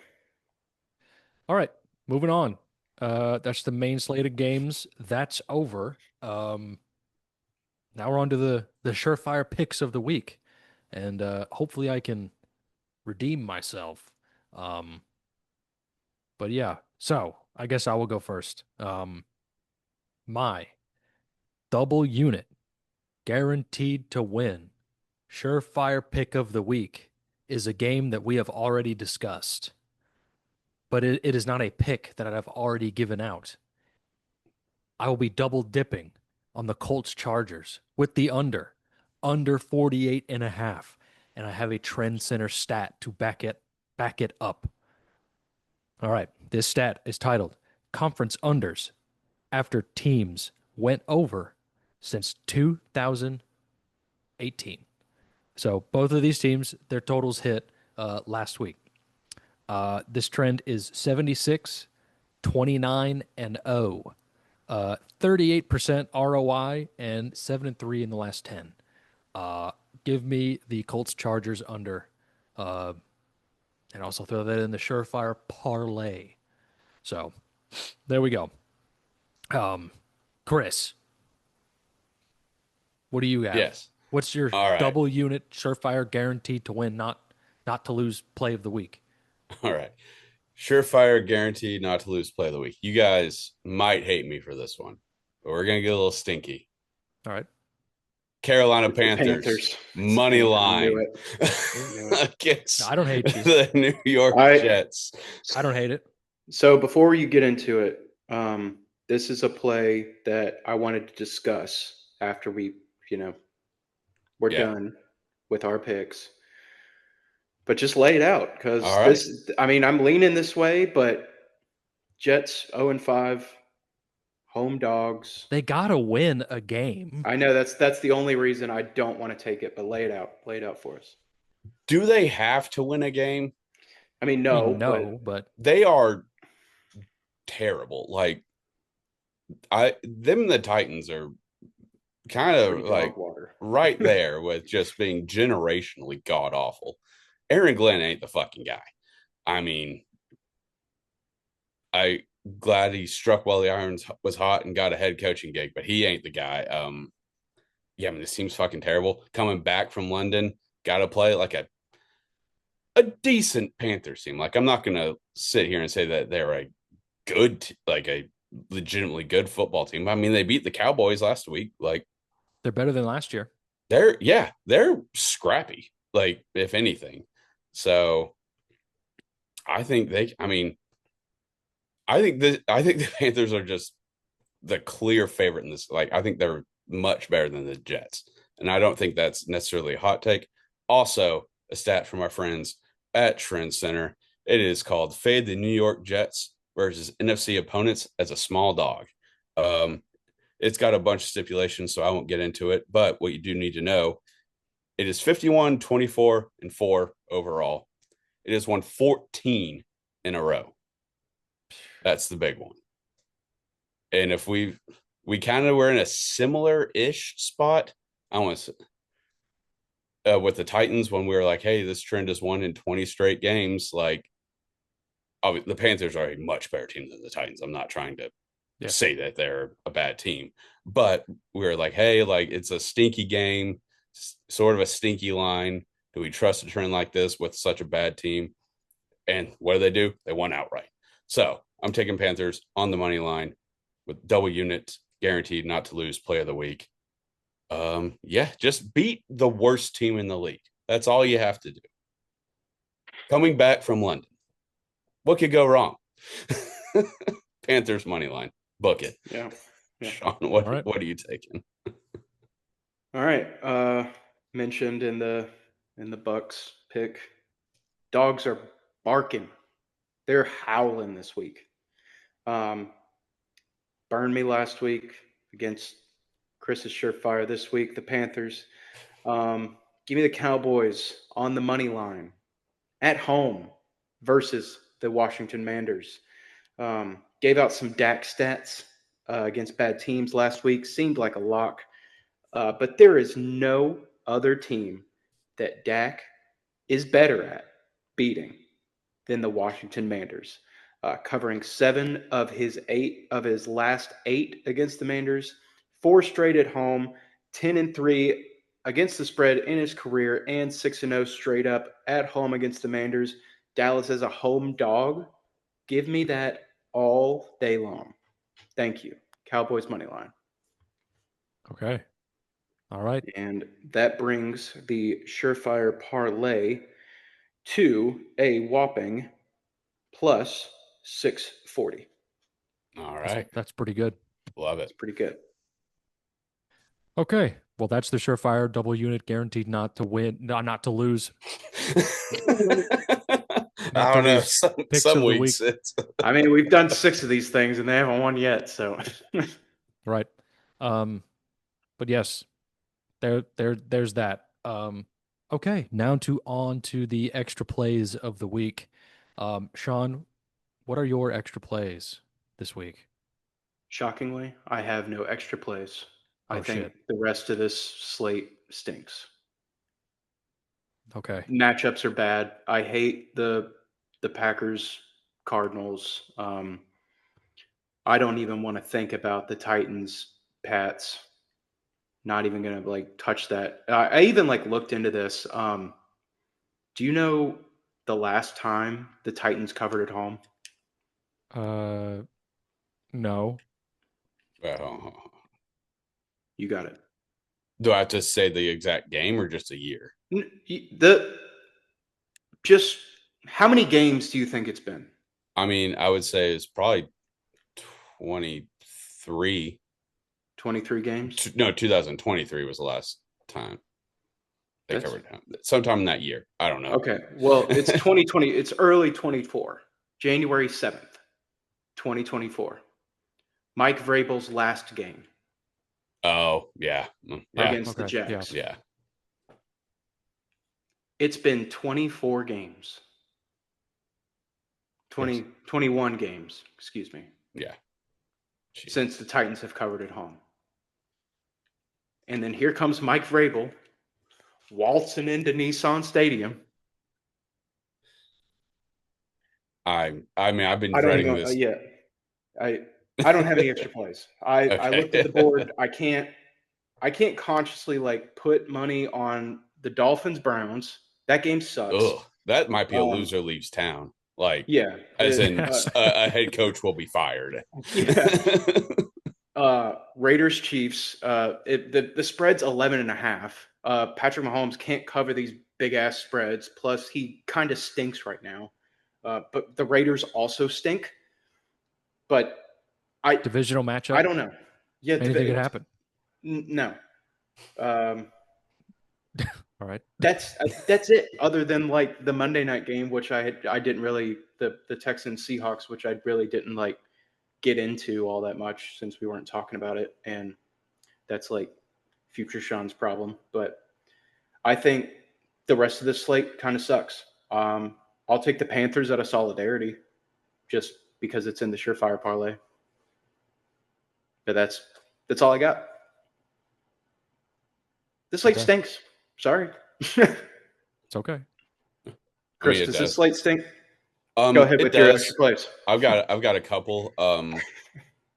All right. Moving on. That's the main slate of games. That's over. Now we're on to the surefire picks of the week, and hopefully I can redeem myself. But yeah, so I guess I will go first. My double unit guaranteed to win surefire pick of the week is a game that we have already discussed, but it is not a pick that I have already given out. I will be double dipping on the Colts Chargers with the under 48.5, and I have a trend center stat to back it up. All right, this stat is titled Conference Unders after teams went over since 2018. So both of these teams, their totals hit last week. This trend is 76, 29, and 0. 38% ROI and 7-3 in the last 10. Give me the Colts Chargers under. Uh, and also throw that in the surefire parlay. So there we go. Chris, what do you have? Yes. What's your All right. double unit surefire guaranteed to win, not to lose play of the week? All right. Surefire guaranteed not to lose play of the week. You guys might hate me for this one, but we're gonna get a little stinky. All right. Carolina It's the Panthers Panthers. It's the money Panthers. I knew line it. I knew it. against I don't hate you. the New York I Jets. I don't hate it. So before you get into it, this is a play that I wanted to discuss after we're Yeah. done with our picks. But just lay it out All because right. I'm leaning this way, but Jets 0-5, home dogs. They gotta win a game. I know that's the only reason I don't want to take it, but lay it out. Lay it out for us. Do they have to win a game? I mean, I mean, no, but no, but They are terrible. Like the Titans are kind pretty of dog like water. right there with just being generationally god awful. Aaron Glenn ain't the fucking guy. I mean, I glad he struck while the irons was hot and got a head coaching gig, but he ain't the guy. Yeah, I mean, this seems fucking terrible. Coming back from London, got to play like a decent Panthers team. Like I'm not gonna sit here and say that they're a good, like a legitimately good football team. I mean, they beat the Cowboys last week. Like they're better than last year. they're scrappy. Like if anything, so I think they. I mean, I think the Panthers are just the clear favorite in this. Like I think they're much better than the Jets, and I don't think that's necessarily a hot take. Also, a stat from our friends at Trend Center. It is called "Fade the New York Jets versus NFC opponents as a small dog." Um, it's got a bunch of stipulations, so I won't get into it. But what you do need to know, it is 51, 24, and 4 overall. It has won 14 in a row. That's the big one. And if we kind of were in a similar-ish spot, I want to with the Titans when we were like, hey, this trend is 1 in 20 straight games. Like, the Panthers are a much better team than the Titans. I'm not trying to Yeah. say that they're a bad team, but we were like, hey, like it's a stinky game, sort of a stinky line. Do we trust a trend like this with such a bad team? And what do? They won outright. So I'm taking Panthers on the money line with double units guaranteed not to lose play of the week. Yeah, just beat the worst team in the league. That's all you have to do. Coming back from London, what could go wrong? Panthers money line, book it. Yeah. Yeah. Sean, All right. what are you taking? All right. Mentioned in the Bucks pick, dogs are barking. They're howling this week. Um, Burned me last week against Chris's surefire this week. The Panthers. Give me the Cowboys on the money line at home versus the Washington Manders. Gave out some Dak stats against bad teams last week. Seemed like a lock. But there is no other team that Dak is better at beating than the Washington Manders. Covering 7 of his last 8 against the Manders, 4 straight at home, 10-3 against the spread in his career, and 6-0 straight up at home against the Manders. Dallas as a home dog. Give me that all day long. Thank you. Cowboys money line. Okay. All right. And that brings the surefire parlay to a whopping plus 640. All That's right. that's pretty good. Love It's it. pretty good. Okay. Well, that's the surefire double unit guaranteed not to win, not to lose, not I to don't know. lose picks Some of the week. weeks it's I mean, we've done 6 of these things and they haven't won yet. So, Right. But yes, there's that. Okay. Now on to the extra plays of the week. Sean, what are your extra plays this week? shockingly, I have no extra plays. I Oh think shit. the rest of this slate stinks. Okay. Matchups are bad. I hate the Packers Cardinals. I don't even want to think about the Titans Pats. Not even gonna like touch that. I even like looked into this. Do you know the last time the Titans covered at home? Uh, no. Well, You got it. do I have to say the exact game or just a year? The just how many games do you think it's been? I mean, I would say it's probably 23. 23 games. No, 2023 was the last time they That's covered him. Sometime in that year. I don't know. okay. Well, it's 2020. It's early 24, January 7th, 2024. Mike Vrabel's last game Oh, yeah. Yeah. against the Okay. Yeah. Jags. Yeah. It's been 24 games. Yes. 21 games, excuse me, Yeah. Jeez. since the Titans have covered at home. And then here comes Mike Vrabel waltzing into Nissan Stadium. I mean, I've been I don't dreading even this. yeah. I I don't have any extra plays. I looked at Okay. the board. I can't consciously like put money on the Dolphins Browns. That game sucks. Ugh, that might be a Um, loser leaves town. Like, yeah, as in a head coach will be fired. yeah. Raiders Chiefs. The spread's 11 and a half. Patrick Mahomes can't cover these big ass spreads. Plus, he kind of stinks right now. But the Raiders also stink. But I Divisional I matchup. don't know. Yeah, Anything could happen. no. Um, All right. that's it. Other than like the Monday night game, which I didn't really the Texans Seahawks, which I really didn't like get into all that much since we weren't talking about it, and that's like future Sean's problem. But I think the rest of this slate kind of sucks. I'll take the Panthers out of solidarity just because it's in the surefire parlay. But that's all I got. This slate Okay. stinks. Sorry. It's okay. I mean, Chris, it does this does. slate stink? Go ahead It with your extra does. plays. I've got a couple.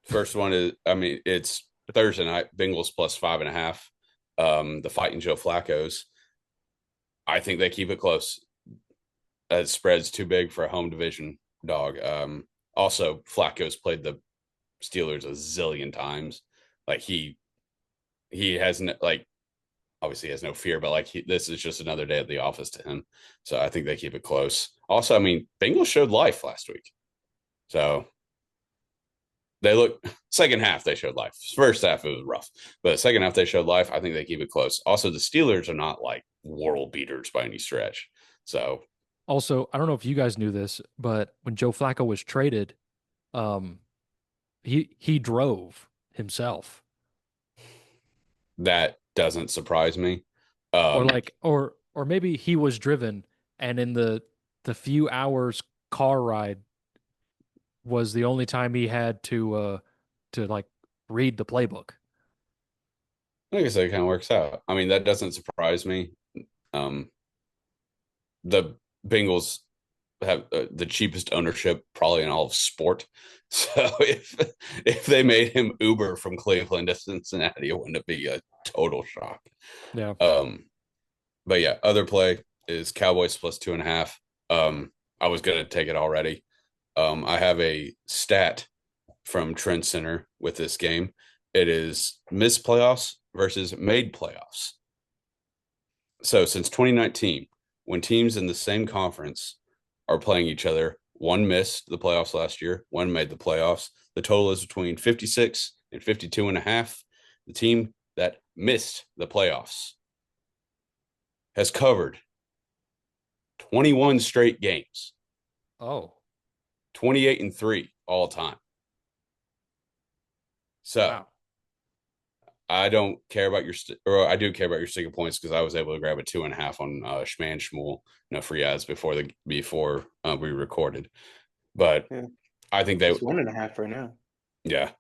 First one is, I mean, it's Thursday night. Bengals plus 5.5. The fighting Joe Flacco's. I think they keep it close. That spread's too big for a home division dog. Also, Flacco's played the Steelers a zillion times. Like he hasn't like obviously has no fear, but like this is just another day at the office to him. So I think they keep it close. Also, I mean, Bengals showed life last week, so they look second half they showed life. First half it was rough, but second half they showed life. I think they keep it close. Also, the Steelers are not like world beaters by any stretch. So Also, I don't know if you guys knew this, but when Joe Flacco was traded, um, he drove himself, that doesn't surprise me. or Um, like, or maybe he was driven, and in the few hours car ride was the only time he had to like read the playbook. I guess that kind of works out. I mean, that doesn't surprise me. Um, the Bengals have the cheapest ownership probably in all of sport. So if they made him Uber from Cleveland to Cincinnati, it wouldn't be a total shock. Yeah. Um, but yeah, other play is Cowboys plus 2.5. I was gonna take it already. I have a stat from Trend Center with this game. It is missed playoffs versus made playoffs. So since 2019, when teams in the same conference are playing each other, one missed the playoffs last year, one made the playoffs. The total is between 56 and 52.5. The team that missed the playoffs has covered 21 straight games, Oh, 28-3 all time. So wow. I don't care about or I do care about your sticker points because I was able to grab a 2.5 on Schman Schmool, free ads before we recorded. But Yeah, I think they, it's 1.5 right now. yeah,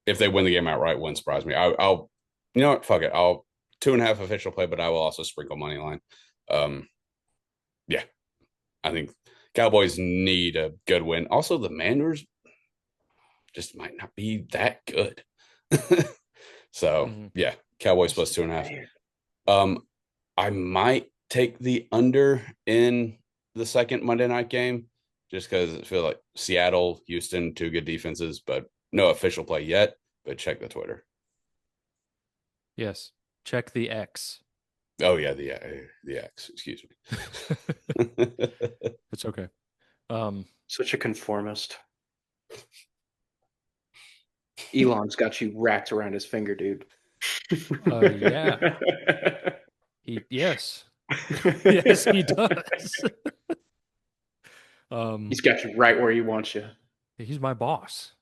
if they win the game outright, wouldn't surprise me. I'll, you know what, fuck it, I'll 2.5 official play, but I will also sprinkle money line. Um, Yeah, I think Cowboys need a good win. Also, the Manders just might not be that good. So Hmm. yeah, Cowboys plus Just 2.5. Um, I might take the under in the second Monday night game just because I feel like Seattle, Houston, two good defenses, but no official play yet. But check the Twitter. Yes. Check the X. Oh yeah, the X. Excuse me. It's okay. Um, Such a conformist. Elon's got you wrapped around his finger, dude. yeah. Yes. Yes, he does. Um, He's got you right where he wants you. he's my boss.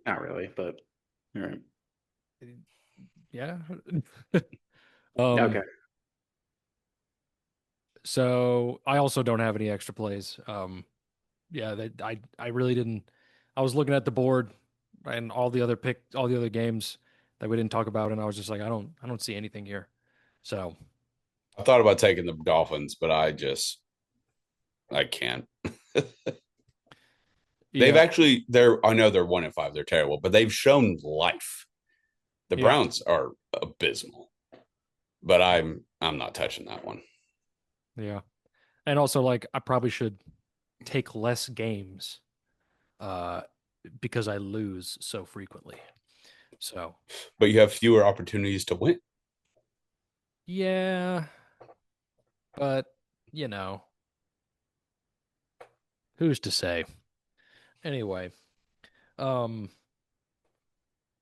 Not really, but all right. Yeah. Um, Okay. so I also don't have any extra plays. Yeah, I really didn't. I was looking at the board and all the other games that we didn't talk about, and I was just like, I don't see anything here. So I thought about taking the Dolphins, but I can't. They've yeah, actually I know they're 1-5, they're terrible, but they've shown life. The yeah, Browns are abysmal, but I'm not touching that one. yeah, and also like I probably should take less games, uh, because I lose so frequently. So But you have fewer opportunities to win. yeah, but you know, who's to say? Anyway, um,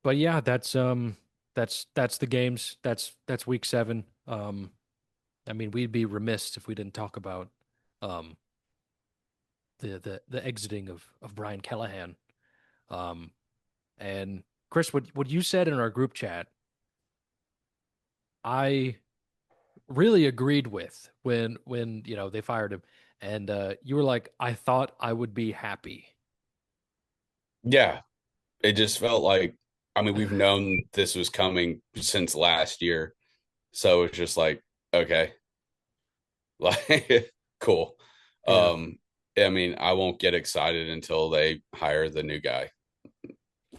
but yeah, that's the games. That's week 7. I mean, we'd be remiss if we didn't talk about um the exiting of Brian Callahan. Um, and Chris, what you said in our group chat, I really agreed with when they fired him, and you were like, I thought I would be happy. Yeah, it just felt like, I mean, we've known this was coming since last year. So it's just like, okay, like cool. Yeah, Um, I mean, I won't get excited until they hire the new guy.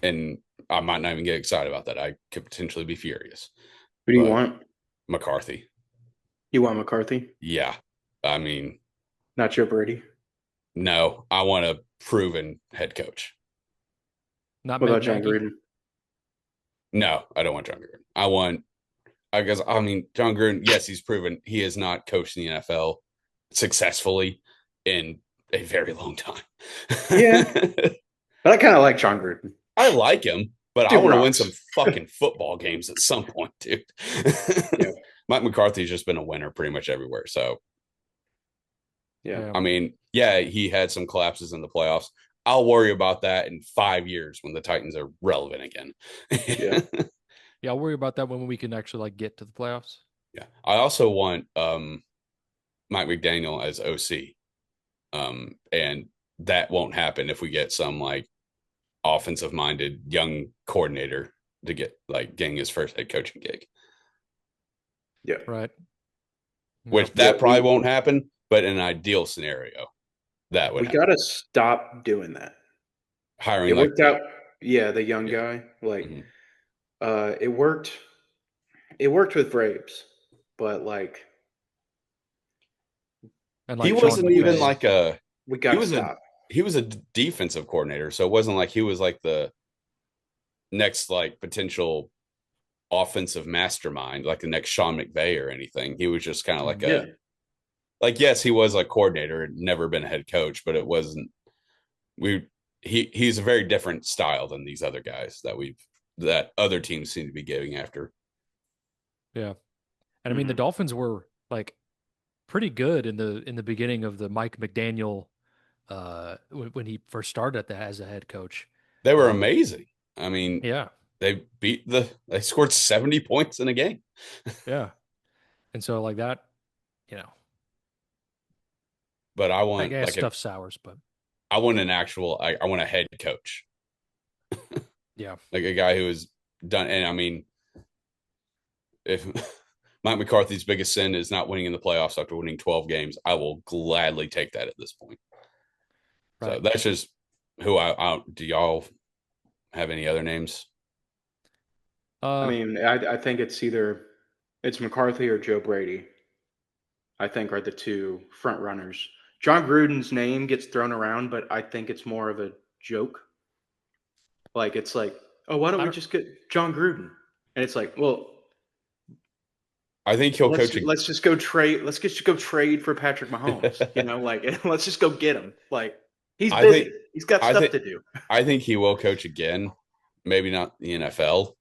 And I might not even get excited about that. I could potentially be furious. Who do you But want? McCarthy, You want McCarthy? yeah. I mean, Not Joe Brady. no, I want a proven head coach. not What Matt about John Nagy. Gruden? No, I don't want John Gruden. I guess, I mean, John Gruden, yes, he's proven he has not coached in the NFL successfully in a very long time. Yeah, but I kind of like John Gruden. I like him, but I Dude want to win some rocks. fucking football games at some point, dude. Yeah, Mike McCarthy's just been a winner pretty much everywhere. So, yeah, Yeah, I mean, yeah, he had some collapses in the playoffs. I'll worry about that in 5 years when the Titans are relevant again. yeah. yeah. I'll worry about that when we can actually like get to the playoffs. Yeah. I also want Mike McDaniel as OC. And that won't happen if we get some like offensive minded young coordinator to get like getting his first head coaching gig, Yeah. Right. Yeah. which Yeah, that probably won't happen. But in an ideal scenario, that would we happen. got to stop doing that. Hiring It like worked out. Yeah, the young yeah. guy. Like, Mhm. it worked. It worked with Braves, but like, And He like Sean wasn't even McVay. like a we he got to was a stop. he was a defensive coordinator, so it wasn't like he was like the next like potential offensive mastermind, like the next Sean McVay or anything. He was just kind of like Yeah. a like, yes, he was a coordinator, never been a head coach, but it wasn't we he's a very different style than these other guys that other teams seem to be getting after. Yeah. And I mean, the Mhm. Dolphins were like pretty good in the beginning of the Mike McDaniel when he first started as a head coach. They were Um, amazing. I mean, yeah, they scored 70 points in a game. yeah. And so like that, you know, But I guess stuff sours, but I want a head coach, yeah, like a guy who has done. And I mean, if Mike McCarthy's biggest sin is not winning in the playoffs after winning 12 games. I will gladly take that at this point. So Right. that's just who I do. Y'all have any other names? I Uh, mean, I think it's McCarthy or Joe Brady. I think are the two front runners. John Gruden's name gets thrown around, but I think it's more of a joke. Like it's like, oh, why don't I we don't. just get John Gruden? And it's like, well, I think he'll let's coach. let's just go trade. Let's just go trade for Patrick Mahomes. You know, like let's just go get him. Like he's I think. busy. He's got I stuff think. to do. I think he will coach again. Maybe not the NFL,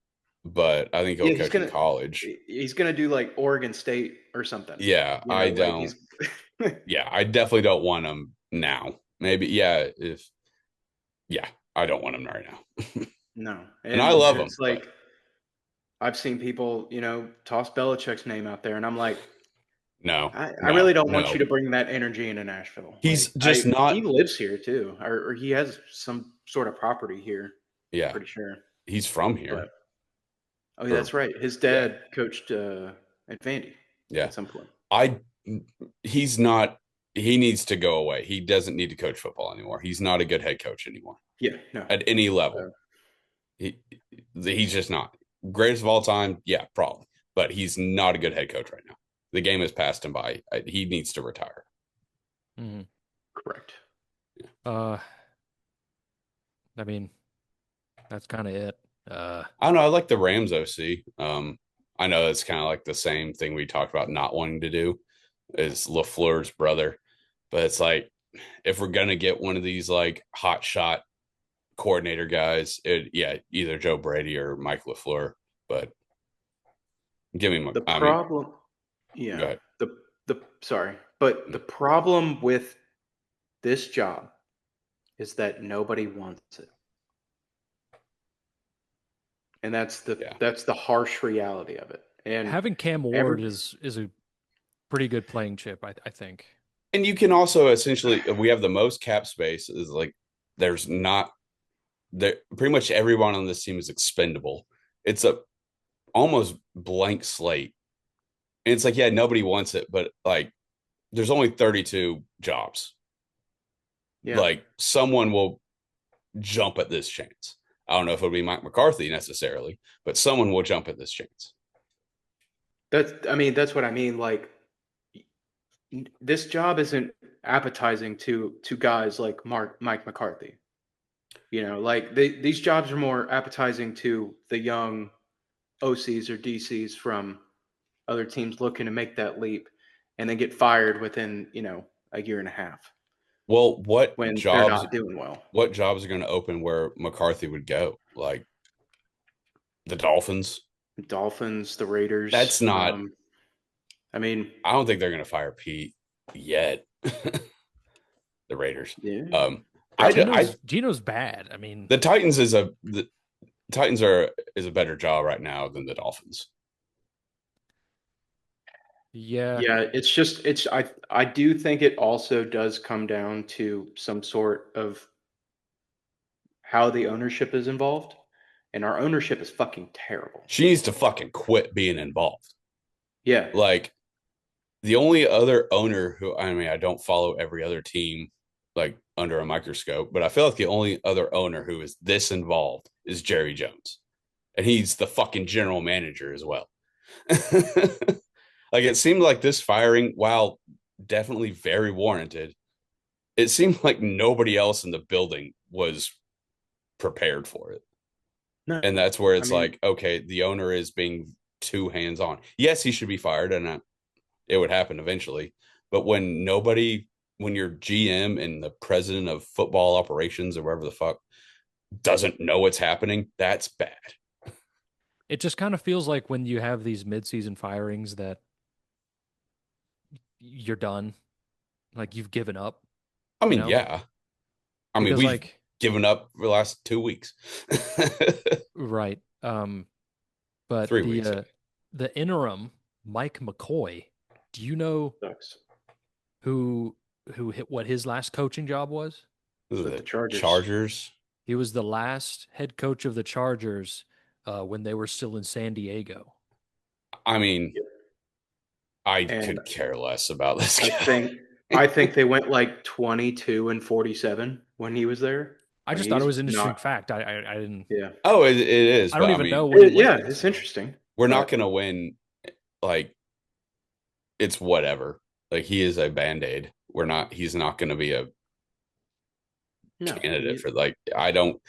but I think he'll Yeah, coach in college. he's gonna do like Oregon State or something. Yeah, You I know, like don't. he's Yeah, I definitely don't want him now. Maybe, yeah, if yeah, I don't want him right now. no, And I and love him, it's but like I've seen people, toss Belichick's name out there, and I'm like, no, I no, really don't want you no. to bring that energy into Nashville. He's Like just he not. lives here too, or he has some sort of property here. I'm Yeah, pretty sure. he's from But here. oh, yeah, Or that's right. His yeah, dad coached at Vandy yeah. at some point. I he's not. He needs to go away. He doesn't need to coach football anymore. He's not a good head coach anymore Yeah, no. at any level. Uh, He he's just not greatest of all time. Yeah, probably, but he's not a good head coach right now. The game has passed him by. He needs to retire. Mhm. correct. Uh, I mean, that's kind of it. I don't know. I like the Rams OC. I know it's kind of like the same thing we talked about not wanting to do is LaFleur's brother, but it's like if we're gonna get one of these like hot shot coordinator guys, yeah, either Joe Brady or Mike LaFleur. But give me my. The I mean, problem, go yeah. ahead. The sorry, but the problem with this job is that nobody wants it, and Yeah, that's the harsh reality of it. And Having Cam Ward every is a pretty good playing chip, I think. and you can also essentially we have the most cap space. Is like there's not there. Pretty much everyone on this team is expendable. It's a almost blank slate. And it's like, yeah, nobody wants it, but like there's only 32 jobs. yeah, Like someone will jump at this chance. I don't know if it'll be Mike McCarthy necessarily, but someone will jump at this chance. that's what I mean. Like this job isn't appetizing to guys like Mike McCarthy. Like these jobs are more appetizing to the young OCs or DCs from other teams looking to make that leap and then get fired within, a year and a half Well, when they're not doing well. what jobs are going to open where McCarthy would go? Like the Dolphins? Dolphins, the Raiders. That's not I mean, I don't think they're going to fire Pete yet. The Raiders. yeah, Um probably. Gino's bad. I mean, the Titans the Titans is a better job right now than the Dolphins. yeah, Yeah, I do think it also does come down to some sort of how the ownership is involved, and our ownership is fucking terrible. She needs to fucking quit being involved. Yeah. Like the only other owner who I mean, I don't follow every other team like under a microscope, but I feel like the only other owner who is this involved is Jerry Jones. And he's the fucking general manager as well. Like it seemed like this firing, while definitely very warranted, it seemed like nobody else in the building was prepared for it. No, And that's where I it's mean, like, okay, the owner is being too hands on. Yes, he should be fired, and it would happen eventually. But when your GM and the president of football operations or wherever the fuck doesn't know what's happening, that's bad. it just kind of feels like when you have these midseason firings that you're done, like you've given up, I you mean, know? yeah. I mean, Because we've like, given up for the last 2 weeks. right. But 3 weeks. the interim Mike McCoy, do you know sucks. who hit what his last coaching job was? This is With the the Chargers. Chargers. He was the last head coach of the Chargers when they were still in San Diego. I mean, I And could care less about this I guy. think I think they went like 22-47 when he was there. I I mean, just thought it he's was an interesting not. fact. I didn't. Yeah. Oh, it is, I don't but I even know mean, what he went Yeah, to. it's So interesting. we're not But going to win. Like, it's whatever. Like, he is a band-aid. He's not going to be a no, candidate for, like, I don't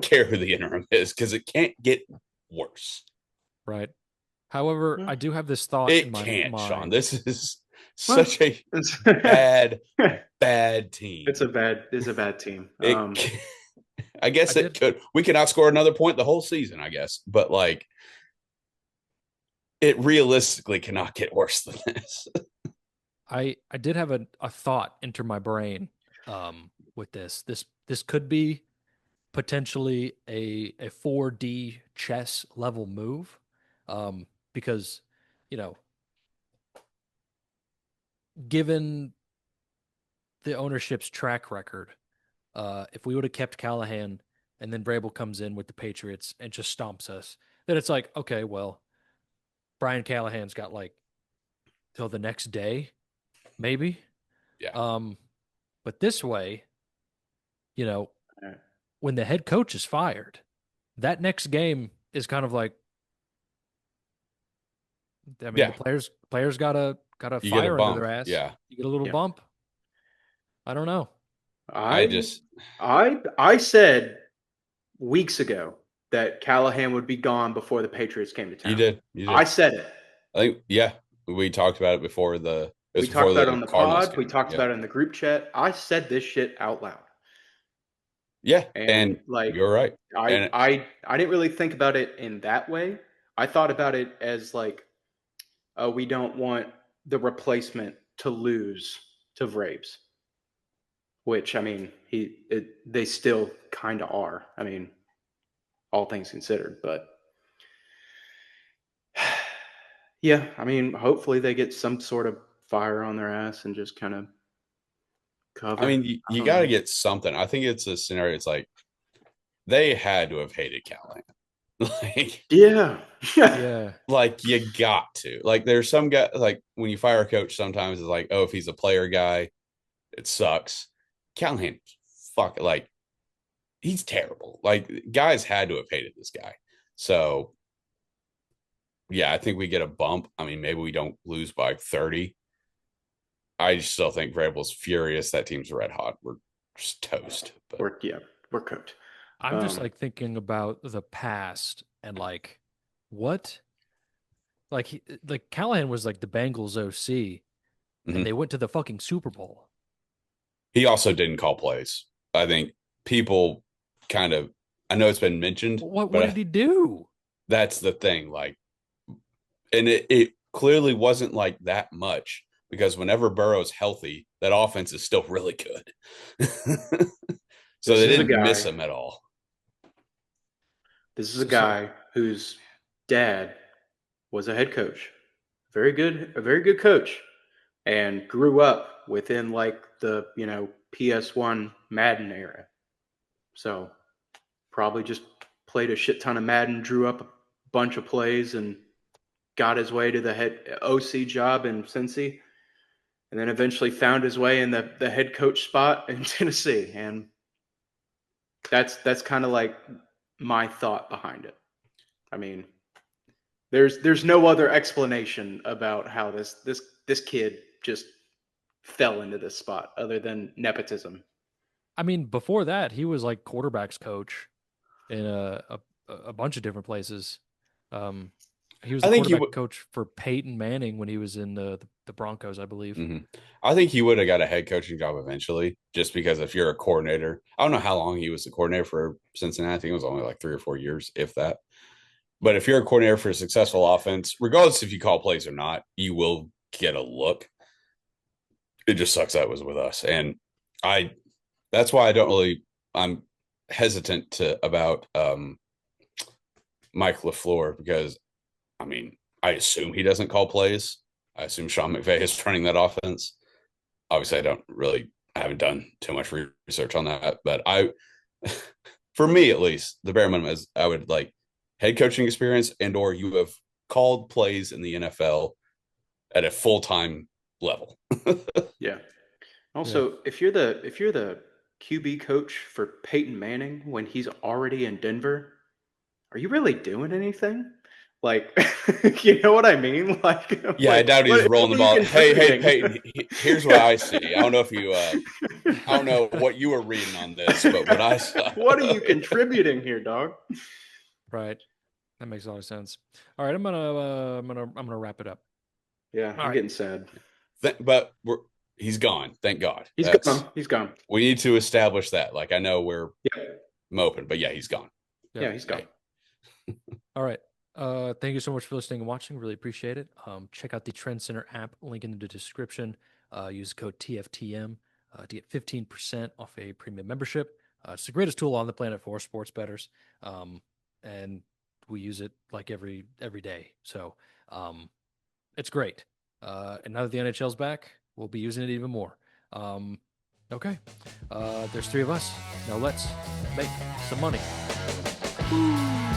care who the interim is because it can't get worse. right. However, I well, do have this thought in It my can't, Sean. mind. This is well, such a it's bad, bad team. it's a bad team. It, I I guess it did. could. We can outscore another point the whole season, I guess. But like, it realistically cannot get worse than this. I did have a thought enter my brain with this. This could be potentially a 4D chess level move. Because, you know, given the ownership's track record, if we would have kept Callahan and then Vrabel comes in with the Patriots and just stomps us, then it's like, okay, well, Brian Callahan's got like till the next day, maybe. Yeah, Um, but this way, you know, All right. when the head coach is fired, that next game is kind of like, I mean, the yeah. players got a You get a fire under their bump. ass. Yeah, You get a little Yeah. bump. I don't know. I I just I said weeks ago that Callahan would be gone before the Patriots came to you town. did, you I did. said it. I think yeah, we talked about it before it was We talked before about it the on the Cardinals pod. We game. talked Yeah, about it in the group chat. I said this shit out loud. yeah, And and like you're right. And I didn't really think about it in that way. I thought about it as like we don't want the replacement to lose to Vrabes, which I mean they still kind of are. I mean, all things considered, but yeah, I mean, hopefully they get some sort of fire on their ass and just kind of I cover. mean, I you don't got to know. get something. I think it's a scenario. It's like they had to have hated Callahan. Like, Yeah. Yeah. like you got to. Like, there's some guy like when you fire a coach, sometimes it's like, oh, if he's a player guy, it sucks. Callahan, fuck, like he's terrible. Like guys had to have hated this guy. So yeah, I think we get a bump. I mean, maybe we don't lose by 30. I still think Vrabel's furious. That team's red hot. We're just toast. But We're cooked. I'm just Um, like thinking about the past and like what like Callahan was like the Bengals OC and mhm. they went to the fucking Super Bowl. He also didn't call plays. I think people kind of, I know it's been mentioned, What but did he do? that's the thing. Like, and it clearly wasn't like that much because whenever Burrow's healthy, that offense is still really good. So this they is a didn't miss guy. him at all. This is a So guy whose dad was a head coach, a very good coach, and grew up within like the PS1 Madden era. So probably just played a shit ton of Madden, drew up a bunch of plays, and got his way to the head OC job in Cincy, and then eventually found his way in the head coach spot in Tennessee. And that's kind of like my thought behind it. I mean, there's no other explanation about how this kid just fell into this spot other than nepotism. I mean, before that, he was like quarterbacks coach in a bunch of different places. Um, he was I the think he quarterback would. coach for Peyton Manning when he was in the Broncos, I believe. Mhm. I think he would have got a head coaching job eventually, just because if you're a coordinator, I don't know how long he was the coordinator for Cincinnati. I think it was only like 3 or 4 years, if that. But if you're a coordinator for a successful offense, regardless if you call plays or not, you will get a look. It just sucks that was with us, and I. That's why I don't really. I'm hesitant to about Mike LaFleur because I mean I assume he doesn't call plays. I assume Sean McVay is running that offense. Obviously, I haven't done too much research on that, but for me at least, the bare minimum is I would like head coaching experience and or you have called plays in the NFL at a full-time level. Yeah. Also, if you're the QB coach for Peyton Manning when he's already in Denver, are you really doing anything? Like, you know what I mean? Like, Yeah, I doubt he's rolling what the are you ball. Hey, contributing? Peyton, here's what I see. I don't know if you, I don't know what you were reading on this, but what I saw. What are you contributing here, dog? Right. That makes a lot of sense. All right, I'm gonna wrap it up. Yeah, All I'm right. getting sad. But he's gone. Thank God. He's gone. He's gone. We need to establish that. Like, I know we're Yeah, moping, but yeah, he's gone. yeah, he's gone. All right. Thank you so much for listening and watching. Really appreciate it. Check out the Trend Center app. Link in the description. Use the code TFTM to get 15% off a premium membership. It's the greatest tool on the planet for sports bettors, and we use it like every day. So it's great. And now that the NHL's back, we'll be using it even more. Okay. There's 3 of us. Now let's make some money. Woo!